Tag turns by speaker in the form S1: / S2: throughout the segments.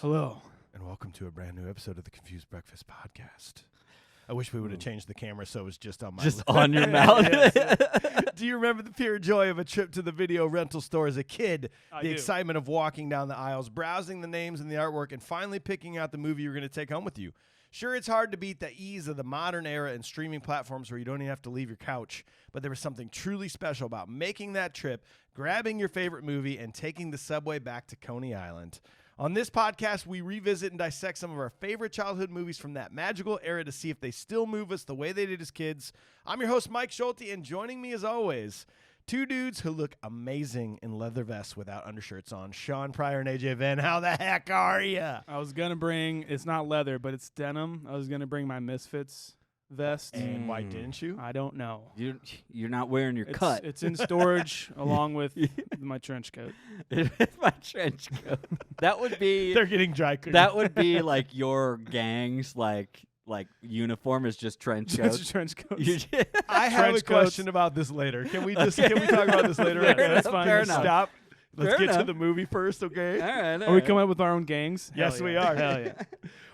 S1: Hello.
S2: And welcome to a brand new episode of the Confused Breakfast Podcast. I wish we would have changed the camera so it was just on my
S3: Just on your mouth.
S2: Do you remember the pure joy of a trip to the video rental store as a kid?
S1: I
S2: The
S1: do.
S2: excitement of walking down the aisles, browsing the names and the artwork, and finally picking out the movie you're going to take home with you. Sure, it's hard to beat the ease of the modern era and streaming platforms where you don't even have to leave your couch, but there was something truly special about making that trip, grabbing your favorite movie, and taking the subway back to Coney Island. On this podcast, we revisit and dissect some of our favorite childhood movies from that magical era to see if they still move us the way they did as kids. I'm your host, Mike Schulte, and joining me as always, two dudes who look amazing in leather vests without undershirts on. Shaun Pryor and AJ Venn, how the heck are ya?
S1: I was going to bring, it's not leather, but it's denim. I was going to bring my Misfits vest.
S2: And why didn't you?
S1: I don't know.
S3: You're not wearing your cut.
S1: It's in storage along with my trench coat.
S3: My trench coat. That would be.
S2: They're getting dry cleaned.
S3: That would be like your gang's like uniform is just trench coat.
S1: It's trench coat.
S2: I have
S1: trench
S2: a question about this later. Can we talk about this later?
S3: Fair
S2: Okay,
S3: enough,
S2: that's fine.
S3: fair
S2: Let's
S3: enough.
S2: stop. Let's
S3: Fair
S2: get to
S3: enough.
S2: the movie first, okay?
S3: All right.
S1: Are we coming up with our own gangs?
S2: Yes,
S1: Hell
S2: we
S1: yeah.
S2: are.
S1: Hell yeah.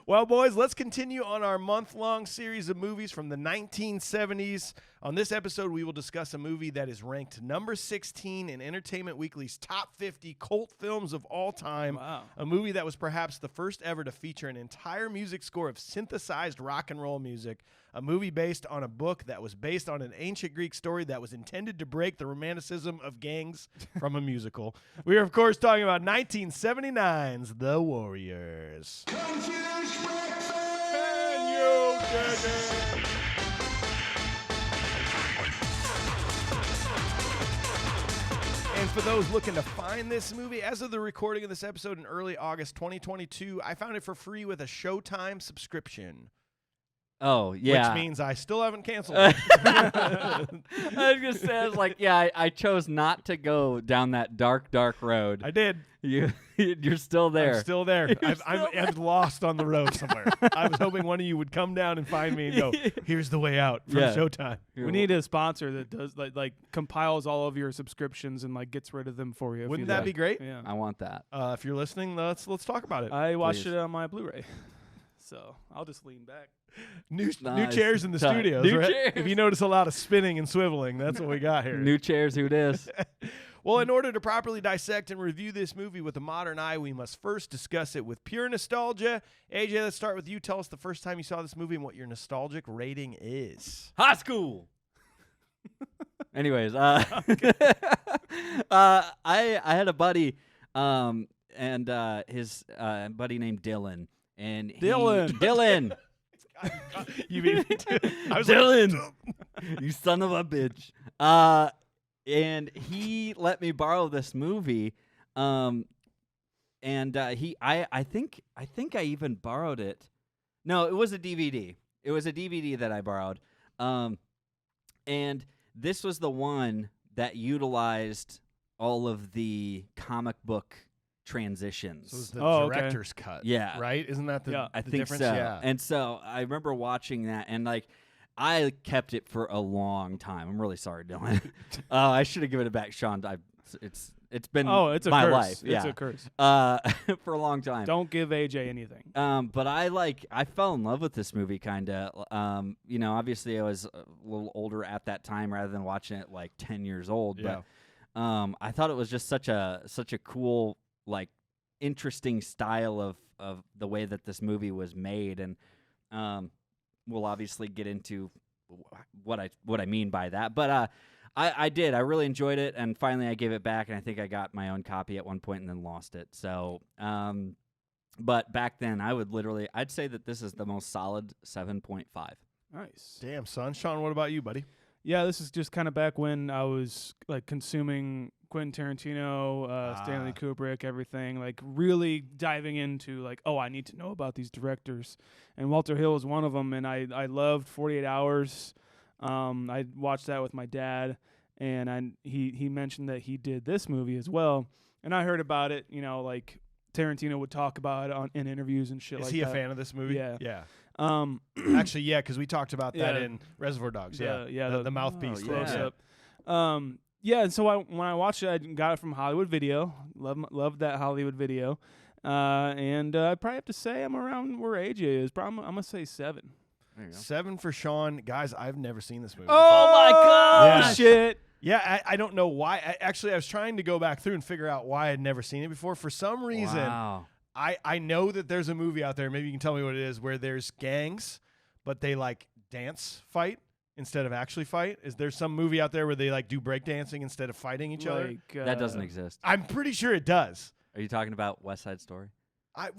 S2: Well, boys, let's continue on our month-long series of movies from the 1970s. On this episode, we will discuss a movie that is ranked number 16 in Entertainment Weekly's top 50 cult films of all time.
S1: Wow.
S2: A movie that was perhaps the first ever to feature an entire music score of synthesized rock and roll music. A movie based on a book that was based on an ancient Greek story that was intended to break the romanticism of gangs from a musical. We are, of course, talking about 1979's The Warriors.
S4: Confused breakfast!
S2: Can you dig it? And for those looking to find this movie, as of the recording of this episode in early August 2022, I found it for free with a Showtime subscription.
S3: Oh yeah.
S2: Which means I still haven't canceled
S3: I
S2: it.
S3: was gonna say, I was like, yeah, I chose not to go down that dark road.
S2: I did.
S3: You're still there.
S2: I'm still there.
S3: You're
S2: I'm lost on the road somewhere. I was hoping one of you would come down and find me and go, here's the way out from
S3: Yeah.
S2: Showtime.
S1: We need a sponsor that does like compiles all of your subscriptions and like gets rid of them for you. if
S2: Wouldn't
S1: you
S2: that
S1: like.
S2: be great?
S1: Yeah.
S3: I want that.
S2: If you're listening, let's talk about it.
S1: I watched
S3: Please.
S1: it on my Blu-ray. So I'll just lean back.
S2: New
S3: Nice.
S2: chairs in the
S3: Tight.
S2: studios,
S3: New
S2: right?
S3: chairs.
S2: If you notice a lot of spinning and swiveling, that's what we got here.
S3: New chairs. Who dis?
S2: Well, in order to properly dissect and review this movie with a modern eye, we must first discuss it with pure nostalgia. AJ, let's start with you. Tell us the first time you saw this movie and what your nostalgic rating is.
S3: High school. Anyways, I had a buddy, and his buddy named Dylan, and Dylan.
S2: You mean I was
S3: Dylan, you son of a bitch. And he let me borrow this movie, and I think I even borrowed it. No, it was a DVD. It was a DVD that I borrowed, and this was the one that utilized all of the comic book transitions.
S2: So it was the
S1: Okay.
S2: director's cut.
S3: Yeah.
S2: Right? Isn't that the,
S1: Yeah.
S3: I
S2: the
S3: think
S2: difference?
S3: so.
S2: Yeah.
S3: And so I remember watching that, and like I kept it for a long time. I'm really sorry, Dylan. I should have given it back, Shaun. It's been
S1: It's a
S3: my
S1: curse.
S3: life.
S1: It's
S3: Yeah,
S1: a curse.
S3: for a long time.
S1: Don't give AJ anything.
S3: But I fell in love with this movie kind of. Obviously I was a little older at that time rather than watching it like 10 years old.
S2: Yeah.
S3: But I thought it was just such a cool, like, interesting style of the way that this movie was made, and we'll obviously get into what I mean by that. But I did. I really enjoyed it, and finally I gave it back, and I think I got my own copy at one point and then lost it. So, but back then I'd say that this is the most solid 7.5.
S1: Nice.
S2: Damn, son. Shaun, what about you, buddy?
S1: Yeah, this is just kind of back when I was like consuming Quentin Tarantino, Stanley Kubrick, everything, like really diving into like, oh, I need to know about these directors. And Walter Hill was one of them, and I loved 48 Hours. I watched that with my dad, and he mentioned that he did this movie as well. And I heard about it, like Tarantino would talk about it in interviews and shit
S2: Is
S1: like
S2: he
S1: that.
S2: a fan of this movie?
S1: Yeah.
S2: Yeah.
S1: Actually,
S2: yeah, because we talked about that
S1: Yeah.
S2: in Reservoir Dogs.
S1: The-
S2: Yeah.
S1: yeah,
S2: The mouthpiece.
S3: Oh,
S2: close
S3: yeah.
S2: up.
S1: Yeah, and so when I watched it, I got it from Hollywood Video. Loved that Hollywood Video. And I probably have to say I'm around where AJ is. Probably, I'm going to say 7.
S3: There you go.
S2: 7 for Shaun. Guys, I've never seen this movie.
S1: Oh, my
S2: Yeah.
S1: God. Shit.
S2: Yeah, I don't know why. I was trying to go back through and figure out why I'd never seen it before. For some reason,
S3: Wow.
S2: I know that there's a movie out there, maybe you can tell me what it is, where there's gangs, but they like dance fight instead of actually fight. Is there some movie out there where they like do breakdancing instead of fighting each other?
S3: That doesn't exist.
S2: I'm pretty sure it does.
S3: Are you talking about West Side Story?
S2: But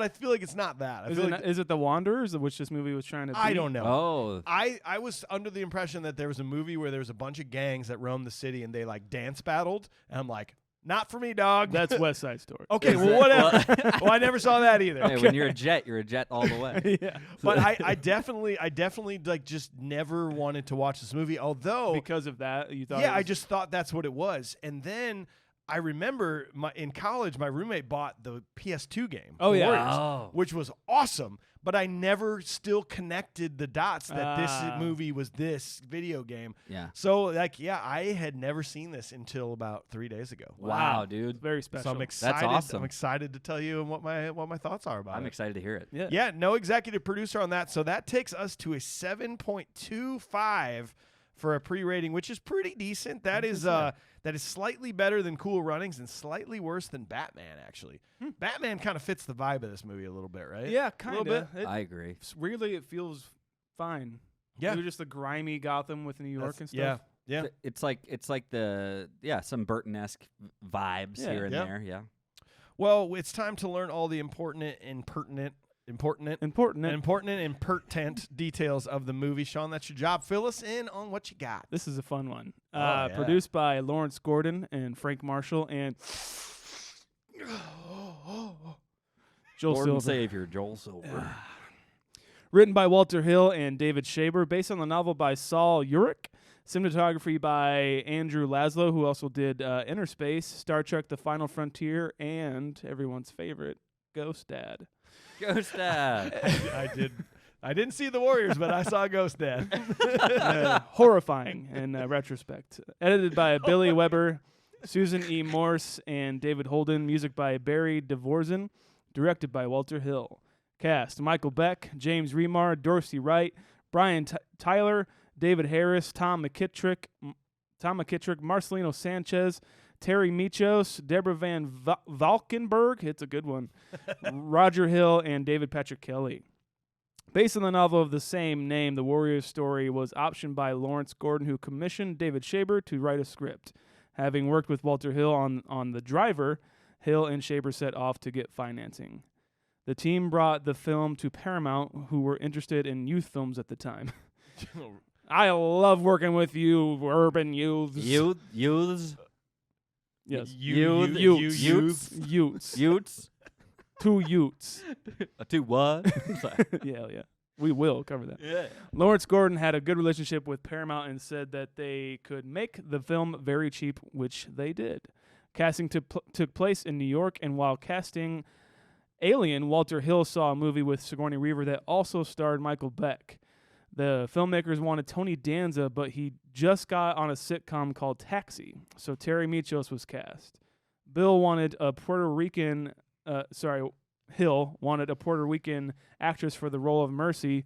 S2: I feel like it's not that.
S1: Is it The Wanderers, which this movie was trying to be?
S2: I don't know.
S3: Oh.
S2: I was under the impression that there was a movie where there was a bunch of gangs that roamed the city and they like dance battled, and I'm like, not for me, dog.
S1: That's West Side Story.
S2: Okay, well, whatever. Well, I never saw that either.
S3: Hey, when you're a jet all the way.
S1: Yeah.
S2: But I definitely like just never wanted to watch this movie. Although
S1: Because of that, you thought
S2: yeah, I just thought that's what it was. And then I remember in college, my roommate bought the PS2 game.
S1: Oh,
S2: The
S1: yeah.
S2: Warriors,
S3: Oh.
S2: which was awesome. But I never still connected the dots that this movie was this video game.
S3: Yeah.
S2: So I had never seen this until about 3 days ago.
S3: Wow, dude.
S1: Very special.
S2: So I'm excited.
S3: awesome.
S2: I'm excited to tell you what my thoughts are about it.
S3: I'm excited to hear it.
S1: Yeah.
S2: Yeah, no executive producer on that. So that takes us to a 7.25 for a pre-rating, which is pretty decent. That is slightly better than Cool Runnings and slightly worse than Batman, actually. Batman kind of fits the vibe of this movie a little bit, right?
S1: Yeah, kind of.
S2: little bit.
S3: I agree.
S1: Weirdly, it feels fine.
S2: Yeah.
S1: Just the grimy Gotham with New York and stuff.
S2: Yeah.
S3: It's like some Burton-esque vibes
S1: Yeah.
S3: here and
S2: Yeah.
S3: there. Yeah.
S2: Well, it's time to learn all the important and pertinent details of the movie. Shaun, that's your job. Fill us in on what you got.
S1: This is a fun one.
S2: Yeah.
S1: Produced by Lawrence Gordon and Frank Marshall and Joel
S3: Lord
S1: Silver.
S3: and Savior, Joel Silver.
S1: Written by Walter Hill and David Shaber, based on the novel by Saul Urich. Cinematography by Andrew Laszlo, who also did Inner Space, Star Trek: The Final Frontier, and everyone's favorite, Ghost Dad.
S3: Ghost Dad.
S2: I didn't see The Warriors, but I saw Ghost Dad.
S1: Horrifying in retrospect. Edited by Billy Weber, Susan E. Morse, and David Holden. Music by Barry Dvorzin. Directed by Walter Hill. Cast: Michael Beck, James Remar, Dorsey Wright, Brian Tyler, David Harris, Tom McKittrick, Marcelino Sanchez, Terry Michos, Deborah Van Valkenburg, it's a good one, Roger Hill, and David Patrick Kelly. Based on the novel of the same name, The Warriors story was optioned by Lawrence Gordon, who commissioned David Shaber to write a script. Having worked with Walter Hill on The Driver, Hill and Shaber set off to get financing. The team brought the film to Paramount, who were interested in youth films at the time. I love working with you, urban youths.
S3: Youths.
S1: Yes.
S3: Youths.
S1: Utes. Two Utes.
S3: To what?
S1: Yeah. We will cover that.
S3: Yeah.
S1: Lawrence Gordon had a good relationship with Paramount and said that they could make the film very cheap, which they did. Casting took place in New York, and while casting Alien, Walter Hill saw a movie with Sigourney Weaver that also starred Michael Beck. The filmmakers wanted Tony Danza, but he just got on a sitcom called Taxi, so Terry Michos was cast. Hill wanted a Puerto Rican actress for the role of Mercy,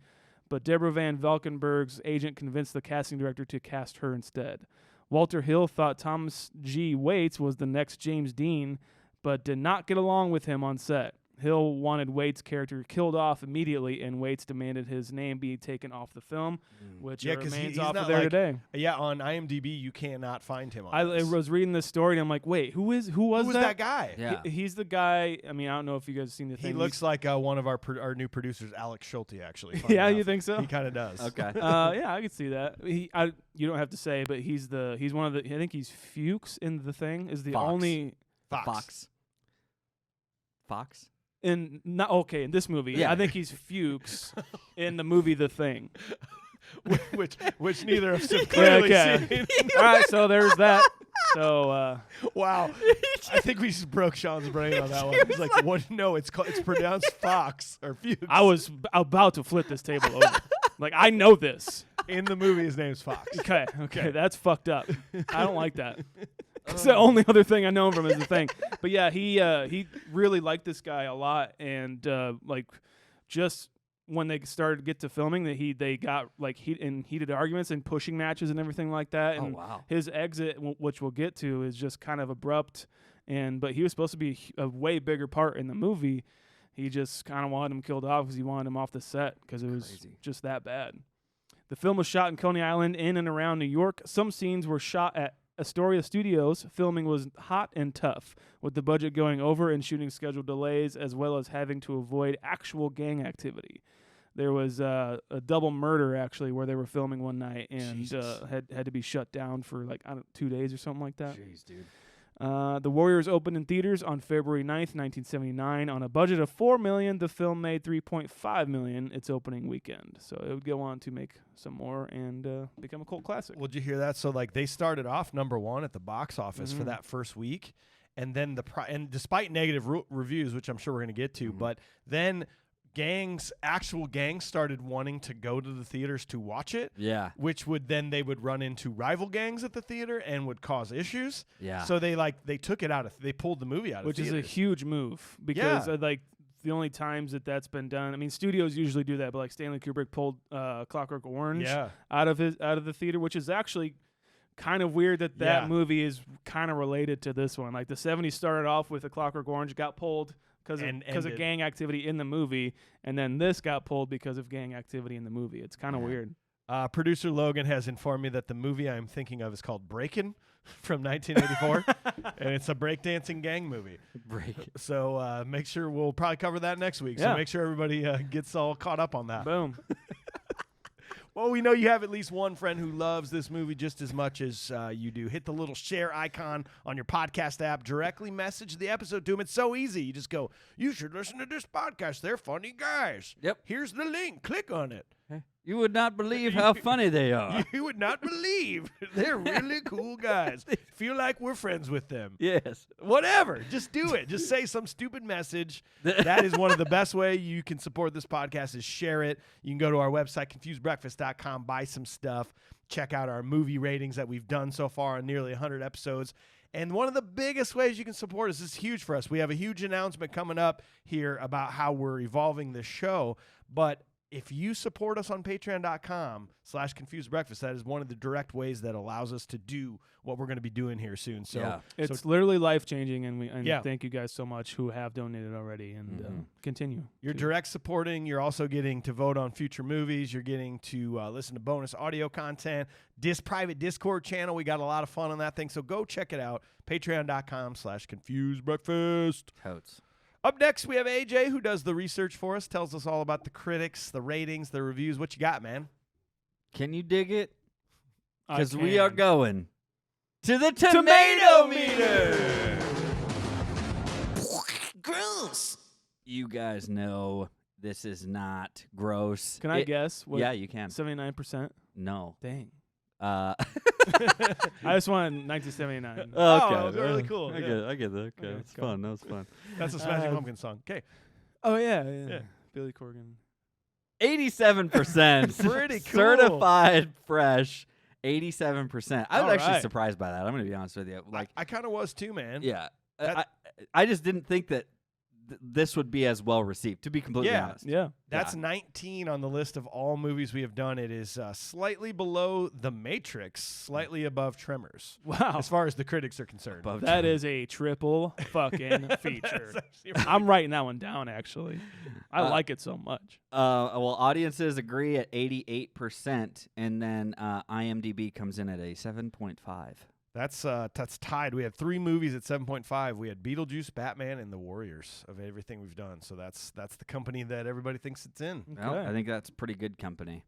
S1: but Deborah Van Valkenburg's agent convinced the casting director to cast her instead. Walter Hill thought Thomas G. Waits was the next James Dean, but did not get along with him on set. Hill wanted Waits' character killed off immediately, and Waits demanded his name be taken off the film, which remains
S2: he's
S1: off
S2: not
S1: of there
S2: like-
S1: today.
S2: Yeah, on IMDb, you cannot find him on
S1: I
S2: this.
S1: was reading this story, and I'm like, wait, who was
S2: Who was that guy?
S3: Yeah.
S1: He's the guy. I mean, I don't know if you guys have seen the thing.
S2: He looks like one of our new producers, Alex Schulte, actually. funny
S1: Yeah, you
S2: enough.
S1: think so?
S2: He kind of does.
S3: Okay.
S1: Yeah, I could see that. You don't have to say, but he's one of the. I think he's Fuchs in The Thing. Is the
S3: Fox.
S1: only
S3: Fox.
S1: in this movie.
S3: Yeah.
S1: I think he's Fuchs in the movie The Thing.
S2: which neither of us have clearly seen.
S1: All right, so there's that. So
S2: Wow. I think we just broke Shaun's brain on that one. He's like, what? No, it's pronounced Fox or Fuchs.
S1: I was about to flip this table over. Like, I know this.
S2: In the movie, his name's Fox.
S1: Okay, that's fucked up. I don't like that. It's the only other thing I know him from is the thing. But yeah, he really liked this guy a lot, and like just when they started to get to filming, they got like heated arguments and pushing matches and everything like that. And his exit, which we'll get to, is just kind of abrupt. But he was supposed to be a way bigger part in the movie. He just kind of wanted him killed off because he wanted him off the set because it was just that bad. The film was shot in Coney Island, in and around New York. Some scenes were shot at Astoria Studios. Filming was hot and tough, with the budget going over and shooting schedule delays, as well as having to avoid actual gang activity. There was a double murder, actually, where they were filming one night and had to be shut down for, like, 2 days or something like that.
S3: Jeez, dude.
S1: The Warriors opened in theaters on February 9th, 1979. On a budget of $4 million, the film made $3.5 million its opening weekend. So it would go on to make some more and become a cult classic.
S2: Would you hear that? So, like, they started off #1 at the box office for that first week, and then and despite negative reviews, which I'm sure we're going to get to, but then actual gangs started wanting to go to the theaters to watch it.
S3: Yeah.
S2: Which they would run into rival gangs at the theater and would cause issues.
S3: Yeah.
S2: So they took it out they pulled the movie out
S1: which
S2: of theaters.
S1: Is a huge move because like the only times that's been done, I mean, studios usually do that, but like Stanley Kubrick pulled Clockwork Orange out of the theater, which is actually kind of weird that movie is kind of related to this one. Like the 70s started off with A Clockwork Orange, got pulled because of gang activity in the movie, and then this got pulled because of gang activity in the movie. It's kind of weird.
S2: Producer Logan has informed me that the movie I'm thinking of is called Breakin' from 1984, and it's a breakdancing gang movie. So make sure we'll probably cover that next week. So make sure everybody gets all caught up on that.
S1: Boom.
S2: Well, we know you have at least one friend who loves this movie just as much as you do. Hit the little share icon on your podcast app. Directly message the episode to them. It's so easy. You just go, you should listen to this podcast. They're funny guys.
S3: Yep.
S2: Here's the link. Click on it.
S3: You would not believe how funny they are.
S2: You would not believe. They're really cool guys. Feel like we're friends with them.
S3: Yes.
S2: Whatever. Just do it. Just say some stupid message. That is one of the best ways you can support this podcast is share it. You can go to our website, confusedbreakfast.com, buy some stuff, check out our movie ratings that we've done so far on nearly 100 episodes. And one of the biggest ways you can support us is huge for us. We have a huge announcement coming up here about how we're evolving this show, but if you support us on patreon.com/confusedbreakfast, that is one of the direct ways that allows us to do what we're going to be doing here soon. So
S1: it's literally life-changing, and thank you guys so much who have donated already and continue.
S2: You're direct supporting. You're also getting to vote on future movies. You're getting to listen to bonus audio content, private Discord channel. We got a lot of fun on that thing, so go check it out, patreon.com/confusedbreakfast.
S3: Totes.
S2: Up next, we have AJ, who does the research for us, tells us all about the critics, the ratings, the reviews. What you got, man?
S3: Can you dig it? Because we are going to the tomato meter.
S4: Gross.
S3: You guys know this is not gross.
S1: Can I guess? What,
S3: yeah, you can.
S1: 79%?
S3: No.
S1: Dang. I just wanted 1979.
S3: Okay.
S2: Oh, really cool.
S3: I get that. Okay, it's fun. That was fun.
S2: That's a Smashing Pumpkins song. Okay.
S1: Oh, yeah. Billy Corgan.
S3: 87%.
S2: Pretty cool.
S3: Certified fresh. 87%. I was actually
S2: right.
S3: surprised by that. I'm going to be honest with you. Like,
S2: I kind of was too, man.
S3: yeah. I just didn't think that this would be as well received, to be completely honest.
S1: Yeah.
S2: That's 19 on the list of all movies we have done. It is slightly below The Matrix, slightly above Tremors.
S1: Wow.
S2: As far as the critics are concerned.
S1: That is a triple fucking feature. I'm writing that one down, actually. I like it so much.
S3: Well, audiences agree at 88%, and then IMDb comes in at a 7.5.
S2: That's tied. We had 3 movies at 7.5. We had Beetlejuice, Batman, and The Warriors of everything we've done. So that's the company that everybody thinks it's in.
S3: Okay. Well, I think that's pretty good company.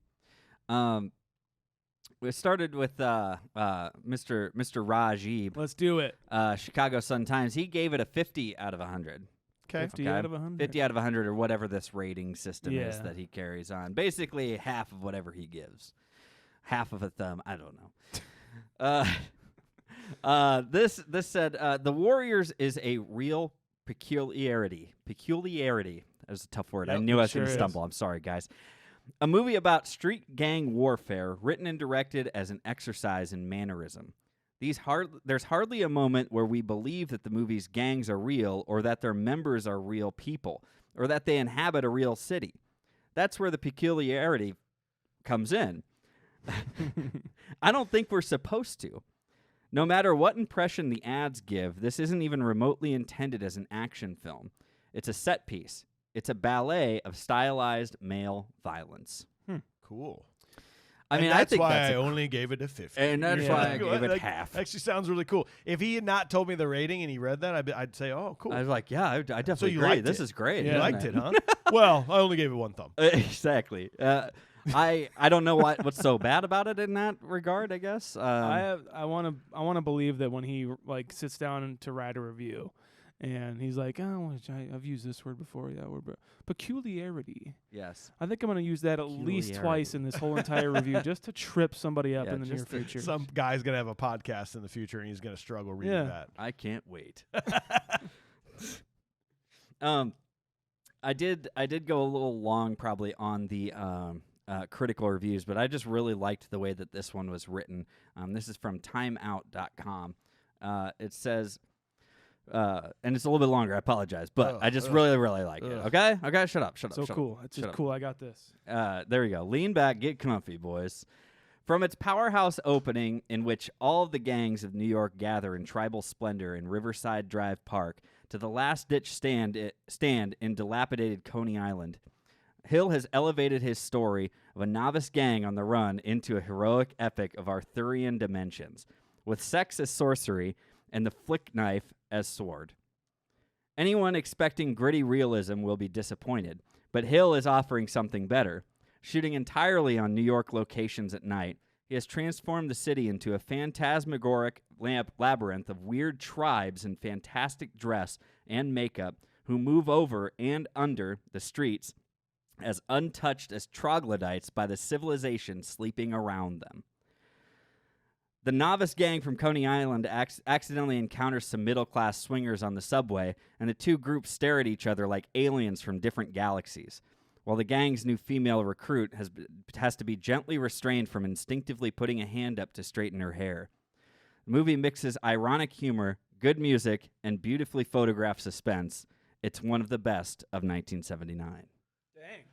S3: We started with Mr. Rajiv.
S1: Let's do it.
S3: Chicago Sun-Times. He gave it a 50 out of 100.
S2: Okay.
S1: 50 out of 100.
S3: 50 out of 100 or whatever this rating system is that he carries on. Basically half of whatever he gives. Half of a thumb. I don't know. This said The Warriors is a real peculiarity. Peculiarity. That was a tough word.
S2: Yep,
S3: I knew I was
S1: sure
S3: going to stumble. I'm sorry, guys. A movie about street gang warfare, written and directed as an exercise in mannerism. There's hardly a moment where we believe that the movie's gangs are real or that their members are real people or that they inhabit a real city. That's where the peculiarity comes in. I don't think we're supposed to. No matter what impression the ads give, this isn't even remotely intended as an action film. It's a set piece. It's a ballet of stylized male violence.
S2: Cool.
S3: I mean,
S2: that's
S3: I think
S2: why
S3: that's
S2: I only gave it a 50.
S3: and that's why I gave it half.
S2: Actually sounds really cool. If he had not told me the rating and he read that, I'd say, oh, cool.
S3: I was like, yeah, I definitely
S2: you
S3: agree.
S2: liked
S3: This
S2: it.
S3: is great.
S2: You
S1: Yeah.
S2: liked it, huh? Well, I only gave it one thumb.
S3: Exactly. I don't know what's so bad about it in that regard. I guess
S1: I want to believe that when he like sits down to write a review, and he's like, oh, I've used this word before, that word, but peculiarity.
S3: yes.
S1: I think I'm going to use that at least twice in this whole entire review just to trip somebody up
S3: Yeah,
S1: in the near
S3: just to-
S1: future.
S2: Some guy's going to have a podcast in the future, and he's going to struggle reading
S1: Yeah.
S2: that.
S3: I can't wait. I did go a little long probably on the critical reviews, but I just really liked the way that this one was written. This is from timeout.com. It says, and it's a little bit longer, I apologize, but I just really, really like it. Okay? Okay, shut up.
S1: so
S3: shut
S1: cool.
S3: up.
S1: It's just
S3: Shut up.
S1: cool. I got this.
S3: There we go. Lean back, get comfy, boys. From its powerhouse opening, in which all of the gangs of New York gather in tribal splendor in Riverside Drive Park, to the last-ditch stand in dilapidated Coney Island, Hill has elevated his story of a novice gang on the run into a heroic epic of Arthurian dimensions, with sex as sorcery and the flick knife as sword. Anyone expecting gritty realism will be disappointed, but Hill is offering something better. Shooting entirely on New York locations at night, he has transformed the city into a phantasmagoric labyrinth of weird tribes in fantastic dress and makeup who move over and under the streets as untouched as troglodytes by the civilization sleeping around them. The novice gang from Coney Island accidentally encounters some middle-class swingers on the subway, and the two groups stare at each other like aliens from different galaxies, while the gang's new female recruit has to be gently restrained from instinctively putting a hand up to straighten her hair. The movie mixes ironic humor, good music, and beautifully photographed suspense. It's one of the best of 1979.
S1: Dang.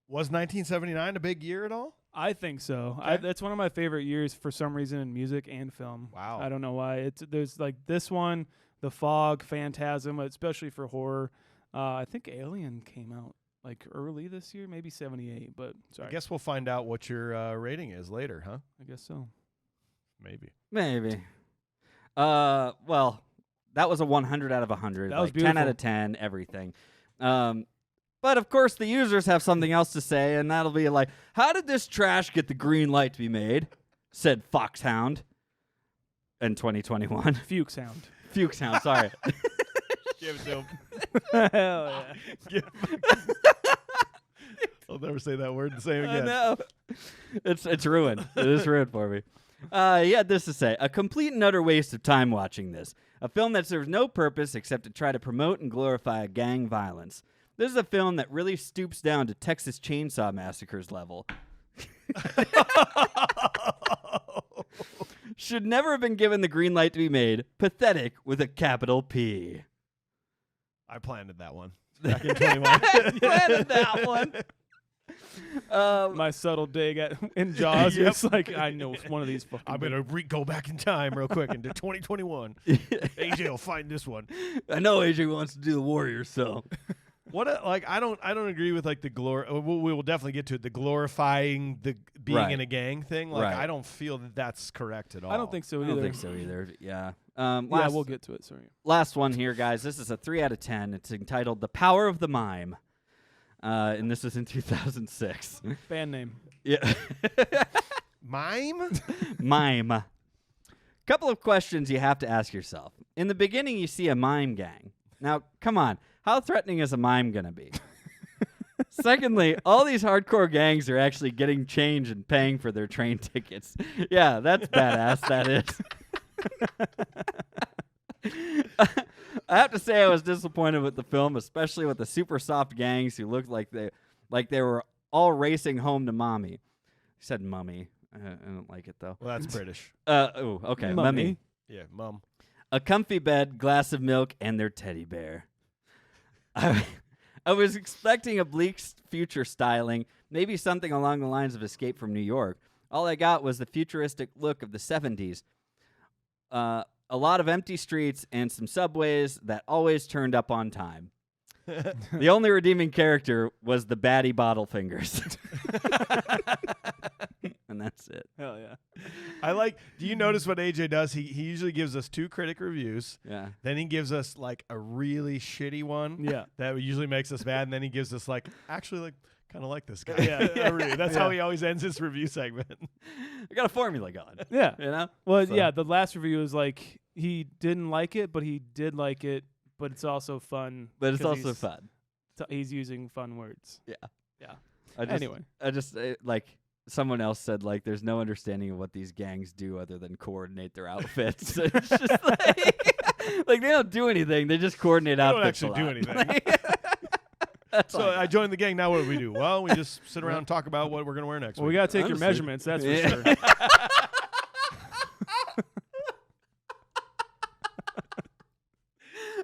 S2: Was 1979 a big year at all?
S1: I think so.
S2: Okay.
S1: That's one of my favorite years for some reason in music and film.
S2: Wow.
S1: I don't know why. There's like this one, The Fog, Phantasm, especially for horror. I think Alien came out like early this year, maybe 78, but sorry.
S2: I guess we'll find out what your rating is later, huh?
S1: I guess so.
S2: Maybe.
S3: Well, that was a 100 out of 100.
S1: That was
S3: like 10 out
S1: beautiful.
S3: of 10, everything. But of course, the users have something else to say, and that'll be like, how did this trash get the green light to be made? Said Foxhound in 2021.
S1: Fuke sound.
S3: Fukehound, sorry.
S2: Give it to him.
S1: Hell yeah.
S2: I'll never say that word the same
S3: I
S2: again.
S3: know. It's ruined. It is ruined for me. He had this to say: a complete and utter waste of time watching this. A film that serves no purpose except to try to promote and glorify gang violence. This is a film that really stoops down to Texas Chainsaw Massacre's level. Should never have been given the green light to be made. Pathetic with a capital P.
S2: I planted that one back in 21.
S3: Planted that one.
S1: My subtle dig in Jaws.
S2: Yep.
S1: It's like, I know one of these fucking.
S2: I'm going to go back in time real quick into 2021. AJ will find this one.
S3: I know AJ wants to do the Warriors, so.
S2: I don't agree with like the we will definitely get to it, the glorifying the being
S3: Right.
S2: in a gang thing. Like
S3: Right.
S2: I don't feel that that's correct at all.
S1: I don't think so
S3: I
S1: either.
S3: don't think so either. Yeah.
S1: Yeah,
S3: Last,
S1: we'll get to it. Sorry.
S3: last one here, guys. This is a 3 out of 10. It's entitled "The Power of the Mime," and this was in 2006.
S1: Band name.
S3: Yeah.
S2: Mime?
S3: Mime. Couple of questions you have to ask yourself. In the beginning, you see a mime gang. Now, come on. How threatening is a mime going to be? Secondly, all these hardcore gangs are actually getting change and paying for their train tickets. Yeah, that's badass, that is. I have to say I was disappointed with the film, especially with the super soft gangs who looked like they were all racing home to mommy. He said mummy. I don't like it, though.
S2: Well, that's British.
S3: Oh, okay.
S1: Mummy.
S2: Yeah, Mom.
S3: A comfy bed, glass of milk, and their teddy bear. I was expecting a bleak future styling, maybe something along the lines of Escape from New York. All I got was the futuristic look of the 70s. A lot of empty streets and some subways that always turned up on time. The only redeeming character was the baddie bottle fingers. And that's it.
S1: Hell yeah.
S2: Do you notice what AJ does? He usually gives us 2 critic reviews.
S3: Yeah.
S2: Then he gives us like a really shitty one.
S1: Yeah.
S2: That usually makes us mad. And then he gives us like, actually like, kind of like this guy.
S1: Yeah.
S2: Really. That's how he always ends his review segment.
S3: I got a formula going.
S1: Yeah.
S3: You know?
S1: Well,
S3: So-
S1: yeah, the last review was like he didn't like it, but he did like it, but it's also fun.
S3: But it's
S1: 'cause
S3: also fun.
S1: He's using fun words.
S3: Yeah.
S1: Yeah.
S3: I just like someone else said, like, there's no understanding of what these gangs do other than coordinate their outfits. It's just like they don't do anything. They just coordinate
S2: They don't
S3: outfits.
S2: actually do
S3: a lot.
S2: anything.
S3: That's
S2: So
S3: all
S2: I joined the gang. Now what do we do? Well, we just sit around and talk about what we're going to wear next
S1: Well, we
S2: week.
S1: got to take your
S3: Honestly.
S1: measurements, that's for
S3: Yeah.
S1: sure.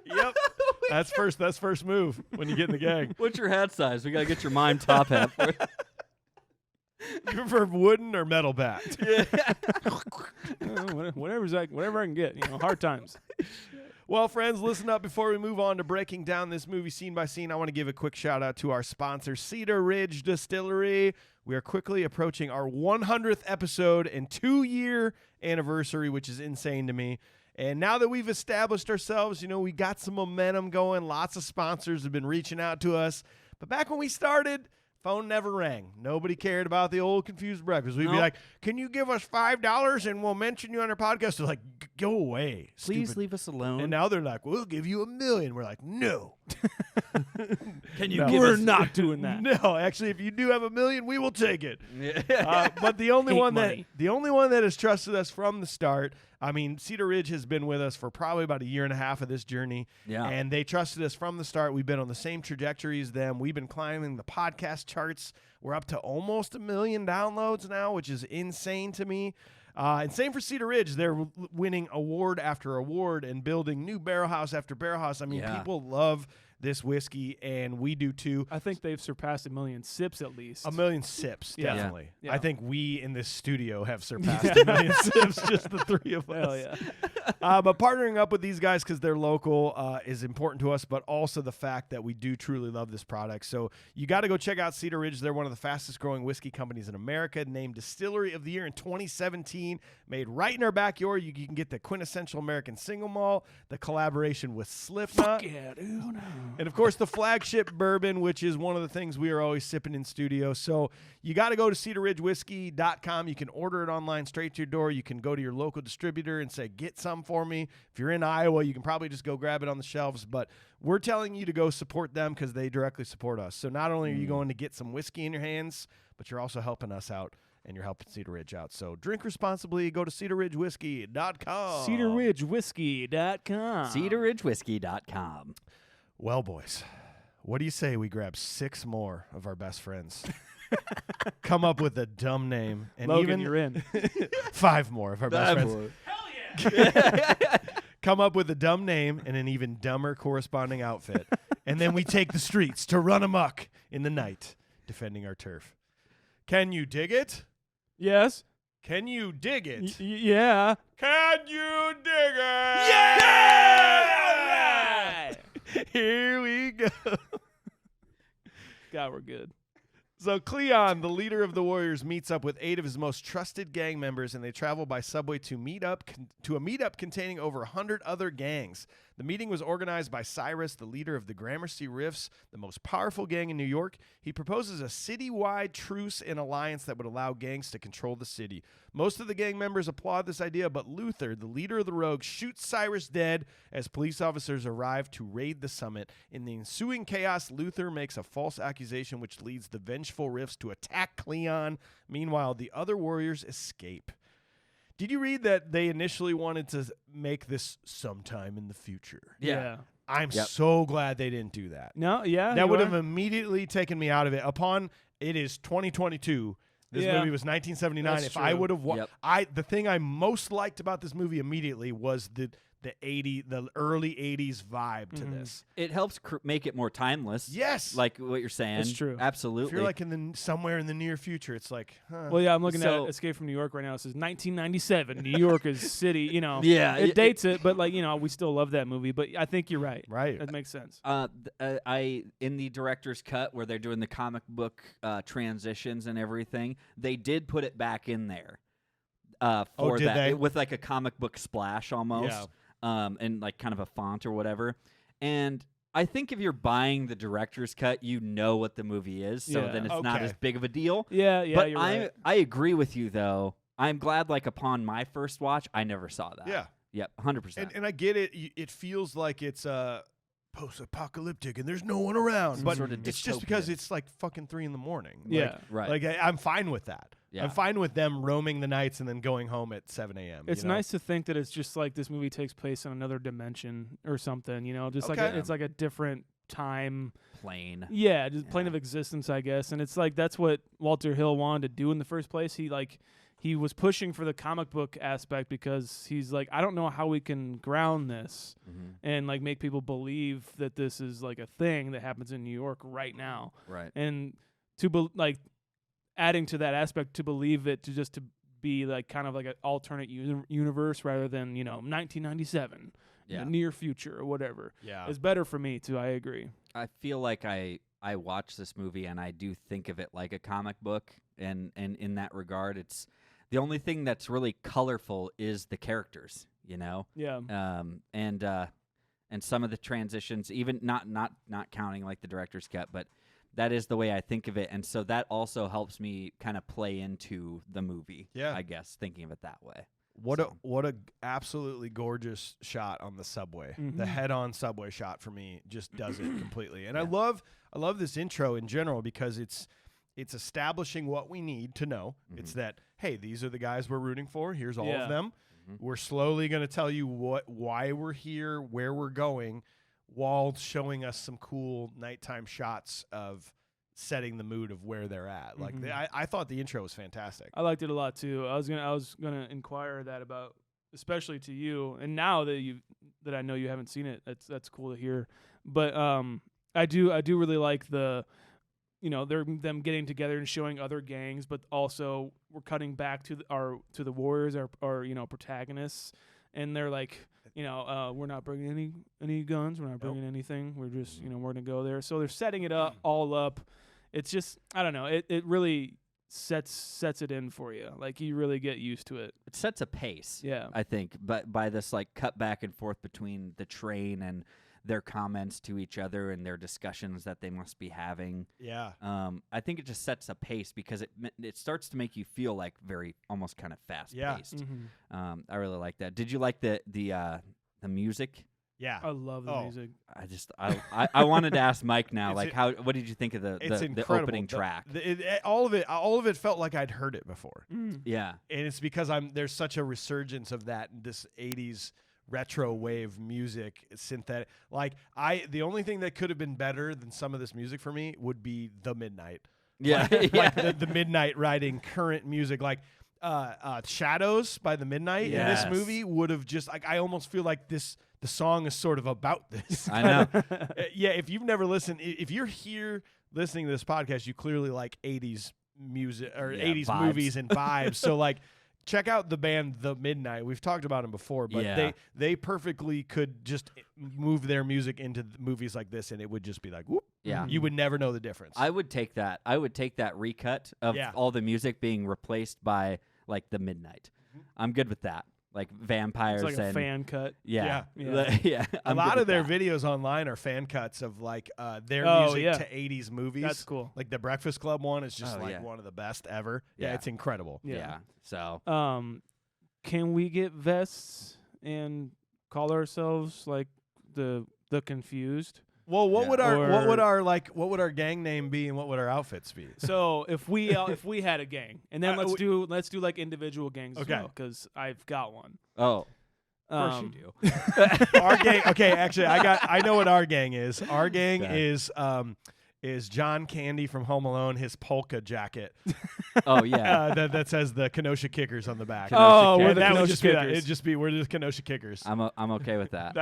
S2: Yep. That's first move when you get in the gang.
S3: What's your hat size? We gotta get your mime top hat. For it.
S2: You prefer wooden or metal bat?
S1: Whatever I can get. Hard times.
S2: Well, friends, listen up. Before we move on to breaking down this movie scene by scene, I want to give a quick shout out to our sponsor, Cedar Ridge Distillery. We are quickly approaching our 100th episode and 2-year anniversary, which is insane to me. And now that we've established ourselves, we got some momentum going. Lots of sponsors have been reaching out to us. But back when we started, phone never rang. Nobody cared about the old confused breakfast. We'd be
S3: Nope.
S2: like, can you give us $5 and we'll mention you on our podcast? They're like, go away.
S3: Please
S2: stupid.
S3: leave us alone.
S2: And now they're like, we'll give you $1 million. We're like, no.
S3: Can you
S2: No.
S3: give
S1: We're
S3: us
S1: not doing that.
S2: No, actually, if you do have $1 million, we will take it.
S3: Yeah.
S2: But the only
S1: Hate
S2: one
S1: money.
S2: that has trusted us from the start. I mean, Cedar Ridge has been with us for probably about 1.5 years of this journey.
S3: Yeah.
S2: And they trusted us from the start. We've been on the same trajectory as them. We've been climbing the podcast charts. We're up to almost 1 million downloads now, which is insane to me. And same for Cedar Ridge. They're winning award after award and building new barrel house after barrel house. I mean,
S3: Yeah.
S2: people love this whiskey, and we do too.
S1: I think they've surpassed 1 million sips at least.
S2: 1 million sips,
S1: Yeah.
S2: definitely.
S1: Yeah.
S2: I think we in this studio have surpassed 1 million sips, just the 3 of us.
S1: Hell yeah.
S2: But partnering up with these guys because they're local is important to us, but also the fact that we do truly love this product. So you got to go check out Cedar Ridge. They're one of the fastest growing whiskey companies in America, named Distillery of the Year in 2017, made right in our backyard. You can get the quintessential American single malt, the collaboration with Slipknot.
S1: Yeah, dude.
S2: And, of course, the flagship bourbon, which is one of the things we are always sipping in studio. So you got to go to cedarridgewhiskey.com. You can order it online straight to your door. You can go to your local distributor and say, get some for me. If you're in Iowa, you can probably just go grab it on the shelves. But we're telling you to go support them because they directly support us. So not only are you going to get some whiskey in your hands, but you're also helping us out. And you're helping Cedar Ridge out. So drink responsibly. Go to cedarridgewhiskey.com.
S1: CedarRidgeWhiskey.com.
S3: CedarRidgeWhiskey.com.
S2: Well, boys, what do you say we grab 6 more of our best friends? Come up with a dumb name. And
S1: Logan,
S2: even
S1: you're in.
S2: 5 more of our best friends. Come up with a dumb name and an even dumber corresponding outfit. And then we take the streets to run amok in the night, defending our turf. Can you dig it?
S1: Yes.
S2: Can you dig it?
S1: Yeah.
S2: Can you dig it?
S1: Yeah!
S2: Here we go.
S1: God, we're good.
S2: So Cleon, the leader of the Warriors, meets up with 8 of his most trusted gang members, and they travel by subway to a meetup containing over 100 other gangs. The meeting was organized by Cyrus, the leader of the Gramercy Riffs, the most powerful gang in New York. He proposes a citywide truce and alliance that would allow gangs to control the city. Most of the gang members applaud this idea, but Luther, the leader of the rogues, shoots Cyrus dead as police officers arrive to raid the summit. In the ensuing chaos, Luther makes a false accusation which leads the vengeful Riffs to attack Cleon. Meanwhile, the other warriors escape. Did you read that they initially wanted to make this sometime in the future?
S3: Yeah.
S2: I'm
S3: Yep.
S2: so glad they didn't do that.
S1: No, yeah.
S2: That
S1: you
S2: would
S1: are.
S2: have immediately taken me out of it. It is 2022, This
S1: Yeah.
S2: movie was 1979.
S1: That's
S2: If I
S1: true.
S2: would have,
S3: Yep.
S2: the thing I most liked about this movie immediately was the early 80s vibe to this.
S3: It helps make it more timeless.
S2: Yes,
S3: Like what you're saying.
S1: It's true.
S3: Absolutely.
S2: if you're like somewhere in the near future, it's like, huh.
S1: Well, yeah, I'm looking
S3: So-
S1: at Escape from New York right now. It says 1997. New York is city. You know,
S3: Yeah,
S1: it dates it, but like we still love that movie. But I think you're right.
S2: Right.
S1: That makes sense.
S3: I in the director's cut where they're doing the comic book transitions and everything, they did put it back in there. For
S2: did
S3: that
S2: they?
S3: with like a comic book splash almost, and like kind of a font or whatever. And I think if you're buying the director's cut, you know what the movie is, so
S1: Yeah.
S3: then it's not
S2: Okay.
S3: as big of a deal.
S1: Yeah,
S3: but
S1: you're
S3: I
S1: right.
S3: I agree with you though. I'm glad like upon my first watch, I never saw that.
S2: Yeah.
S3: Yep, 100%.
S2: And I get it. It feels like it's post-apocalyptic and there's no one around,
S3: Some
S2: but
S3: sort of
S2: it's just because
S3: dystopian.
S2: it's like fucking 3 a.m.
S1: Yeah.
S3: Right.
S2: Like I'm fine with that.
S3: Yeah.
S2: I'm fine with them roaming the nights and then going home at 7 a.m.
S1: It's
S2: you know?
S1: nice to think that it's just like this movie takes place in another dimension or something. Just like
S2: Okay.
S1: it's like a different time.
S3: Plane.
S1: Yeah, just plane
S3: Yeah.
S1: of existence, I guess. And it's like that's what Walter Hill wanted to do in the first place. He was pushing for the comic book aspect because he's like, I don't know how we can ground this
S3: Mhm.
S1: and like make people believe that this is like a thing that happens in New York right now.
S3: Right.
S1: And to adding to that aspect, to believe it to be like kind of like an alternate universe rather than 1997,
S3: Yeah.
S1: the near future or whatever,
S2: Yeah.
S1: is better for me too. I agree.
S3: I feel like I watch this movie and I do think of it like a comic book, and in that regard, it's the only thing that's really colorful is the characters,
S1: Yeah.
S3: and some of the transitions, even not counting like the director's cut, but that is the way I think of it, and so that also helps me kind of play into the movie.
S2: Yeah.
S3: I guess thinking of it that way.
S2: What a absolutely gorgeous shot on the subway. The
S1: Mhm.
S2: head-on subway shot for me just does it completely. And I love this intro in general because it's establishing what we need to know. It's that, hey, these are the guys we're rooting for. Here's all of them. We're slowly going to tell you why we're here, where we're going, while showing us some cool nighttime shots of setting the mood of where they're at. Like I thought the intro was fantastic.
S1: I liked it a lot too. I was gonna inquire that about, especially to you. And now that I know you haven't seen it, that's cool to hear. But I do really like the, them getting together and showing other gangs, but also we're cutting back to the Warriors, our protagonists, and they're like, we're not bringing any guns, we're not bringing anything, we're just we're gonna go there. So they're setting it all up. It's just, I don't know, it really sets it in for you. Like you really get used to it.
S3: It sets a pace.
S1: Yeah.
S3: I think, but by this like cut back and forth between the train and their comments to each other and their discussions that they must be having.
S2: Yeah.
S3: I think it just sets a pace because it starts to make you feel like very almost kind of fast paced.
S1: Mm-hmm.
S3: I really like that. Did you like the music?
S2: Yeah.
S1: I love the music.
S3: I wanted to ask Mike now,
S2: It's
S3: like what did you think of the
S2: incredible.
S3: opening track?
S2: All of it felt like I'd heard it before.
S3: Yeah.
S2: And it's because there's such a resurgence of this 80s retro wave music, synthetic. Like the only thing that could have been better than some of this music for me would be the midnight.
S3: Yeah.
S2: Like the midnight writing current music, like Shadows by the Midnight in this movie would have just like, I almost feel like the song is sort of about this.
S3: I know.
S2: Yeah, if you've never listened, if you're here listening to this podcast, you clearly like 80s music or 80s
S3: vibes.
S2: movies and vibes. So like check out the band The Midnight. We've talked about them before, but they perfectly could just move their music into movies like this and it would just be like, whoop.
S3: Yeah.
S2: You would never know the difference.
S3: I would take that. I would take that recut of all the music being replaced by like the Midnight. I'm good with that. Like vampires
S1: It's like a
S3: and
S1: fan cut.
S3: yeah.
S2: A lot of their videos online are fan cuts of like their music to 80s movies.
S1: That's cool.
S2: Like the Breakfast Club one is just one of the best ever. Yeah, it's incredible.
S3: Yeah. So
S1: can we get vests and call ourselves like the Confused?
S2: Well, what would our gang name be and what would our outfits be?
S1: So if we had a gang, and then let's do like individual gangs as well, because I've got one.
S3: Oh, of course you do.
S2: Our gang. Okay, actually, I know what our gang is. Our gang is is John Candy from Home Alone, his polka jacket.
S3: Oh yeah,
S2: that says the Kenosha Kickers on the back.
S1: Oh, we're
S2: And
S1: the
S2: that would
S1: Kenosha
S2: just be that.
S1: Kickers.
S2: It'd just be we're the Kenosha Kickers.
S3: I'm okay with that.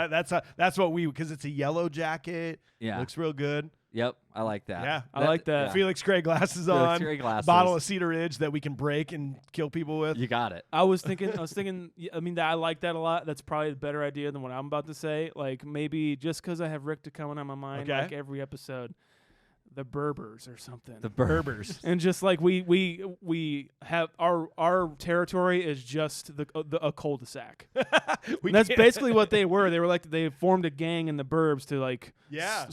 S2: That's what we, because it's a yellow jacket.
S3: Yeah.
S2: Looks real good.
S3: Yep, I like that.
S2: Yeah.
S1: I like that.
S3: Yeah.
S2: Felix Gray glasses
S3: Felix
S2: on.
S3: Gray glasses.
S2: Bottle of Cedar Ridge that we can break and kill people with.
S3: You got it.
S1: I was thinking, I mean, I like that a lot. That's probably a better idea than what I'm about to say. Like, maybe just because I have Richter coming on my mind,
S2: Okay.
S1: like every episode, the Berbers or something.
S3: The Berbers.
S1: And just like we have our territory is just a cul-de-sac. And that's basically what they were. They were like, they formed a gang in the burbs to like,
S2: Yeah.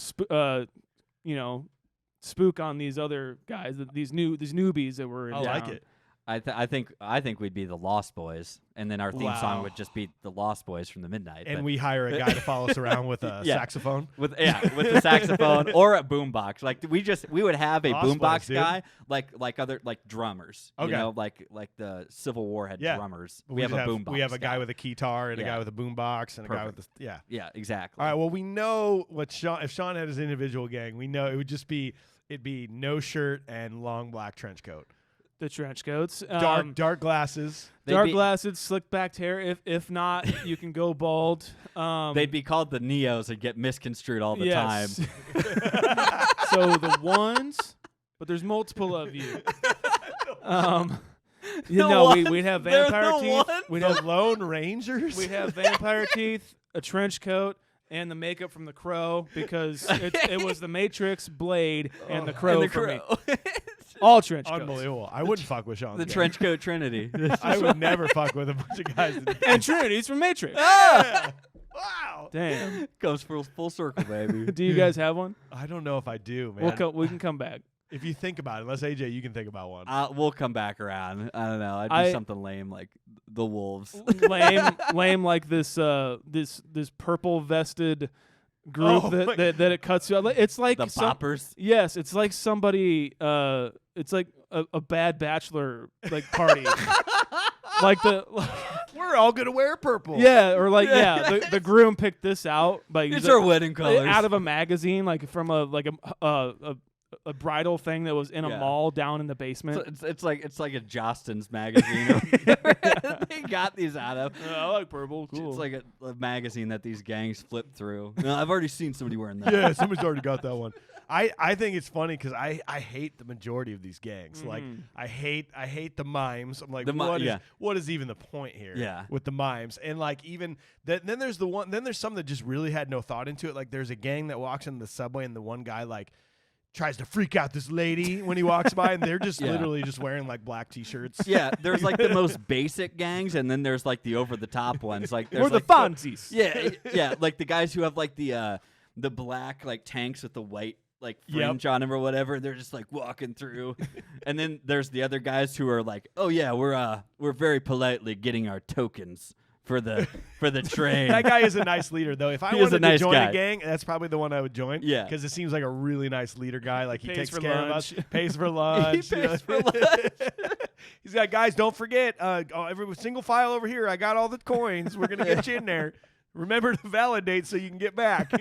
S1: spook on these other guys, these newbies that were in
S2: I like
S1: town.
S2: it.
S3: I think we'd be the Lost Boys, and then our theme
S2: Wow.
S3: song would just be the Lost Boys from the Midnight.
S2: And
S3: but
S2: we hire a guy to follow us around with a
S3: Yeah.
S2: saxophone.
S3: with the saxophone or a boombox. Like we would have a
S2: Lost Boys,
S3: boombox
S2: dude.
S3: guy like other drummers.
S2: Okay.
S3: You know, like the Civil War had
S2: Yeah.
S3: drummers.
S2: We
S3: We have a boombox.
S2: We have a guy with a keytar and a
S3: Yeah.
S2: guy with a boombox and a guy with
S3: Perfect.
S2: the
S3: Yeah, exactly.
S2: All right. Well, we know what if Shaun had his individual gang, we know it'd be no shirt and long black trench coat,
S1: The trench coats,
S2: dark glasses.
S3: They'd
S1: dark
S3: be-
S1: glasses, slick backed hair. If not, you can go bald.
S3: They'd be called the Neos and get misconstrued all the
S1: yes.
S3: time.
S1: So the ones, but there's multiple of you. We'd have
S3: They're
S1: vampire
S3: the
S1: teeth.
S3: ones?
S1: We'd
S2: The
S1: have
S2: Lone Rangers.
S1: we'd have vampire teeth, a trench coat, and the makeup from the Crow because it was the Matrix, Blade, and the Crow
S3: And the
S1: for me.
S3: Crow.
S1: All trench coats.
S2: Unbelievable. I wouldn't fuck with Shaun.
S3: The trench coat trinity.
S2: I would never fuck with a bunch of guys.
S1: And Trinity's from Matrix.
S2: Yeah. Wow.
S1: Damn.
S3: Goes full circle, baby.
S1: Do you guys have one?
S2: I don't know if I do, man.
S1: We can come back.
S2: If you think about it, unless AJ, you can think about one.
S3: We'll come back around. I don't know. I'd do something lame like the Wolves.
S1: lame like this purple vested group
S2: Oh
S1: that it cuts you. It's like
S3: The Boppers.
S1: Yes, it's like somebody. It's like a bad bachelor like party. Like
S2: We're all gonna wear purple.
S1: the groom picked this out. Like
S3: It's our wedding colors.
S1: out of a magazine, like from a bridal thing that was in a
S3: Yeah.
S1: mall down in the basement.
S3: It's like a Jostens magazine. They got these out of.
S1: I like purple. Cool.
S3: It's like a magazine that these gangs flip through. No, I've already seen somebody wearing that.
S2: Yeah, somebody's already got that one. I think it's funny because I hate the majority of these gangs. Like I hate the mimes. I'm like, what is even the point here?
S3: Yeah.
S2: With the mimes, and like even then there's some that just really had no thought into it. Like there's a gang that walks into the subway and the one guy like tries to freak out this lady when he walks by, and they're just literally just wearing like black t-shirts.
S3: Yeah, there's like the most basic gangs, and then there's like the over the top ones. Like there's
S1: Or the
S3: like
S1: Fonzies.
S3: Yeah, like the guys who have like the black like tanks with the white like fringe on them or whatever. They're just like walking through, and then there's the other guys who are like, oh yeah, we're very politely getting our tokens for the train.
S2: That guy is a nice leader, though. If I
S3: He is
S2: wanted
S3: a nice
S2: to join
S3: guy.
S2: a gang, that's probably the one I would join.
S3: Yeah.
S2: Because it seems like a really nice leader guy. Like he
S1: Pays
S2: takes
S1: for
S2: care
S1: lunch.
S2: of us, pays for lunch.
S3: He pays for
S2: lunch. He's got guys. Don't forget, every single file over here. I got all the coins. We're gonna get you in there. Remember to validate so you can get back.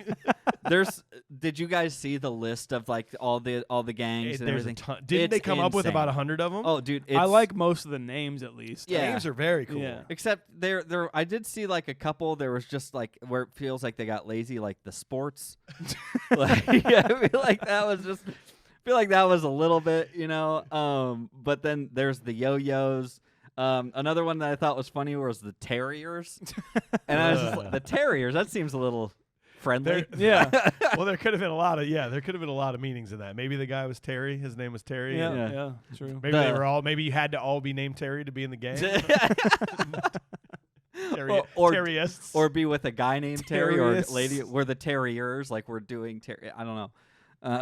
S3: Did you guys see the list of like all the gangs and
S2: There's a
S3: everything?
S2: ton. Didn't they come up with
S3: insane.
S2: about 100 of them?
S3: Oh, dude,
S1: I like most of the names at least.
S3: Yeah.
S2: Names are very cool.
S1: Yeah.
S3: Except there, I did see like a couple. There was just like where it feels like they got lazy, like the sports. Like, yeah, I feel like that was just. I feel like that was a little bit, But then there's the yo-yos. Another one that I thought was funny was the Terriers, and I was just like, the Terriers. That seems a little friendly.
S1: Yeah.
S2: Well, there could have been a lot of meanings in that. Maybe the guy was Terry. His name was Terry.
S1: Yeah, true.
S2: Maybe they were all. Maybe you had to all be named Terry to be in the gang. Terriists.
S3: Or be with a guy named Terry or a
S1: Terriists.
S3: lady. We're the Terriers, like we're doing Terry. I don't know.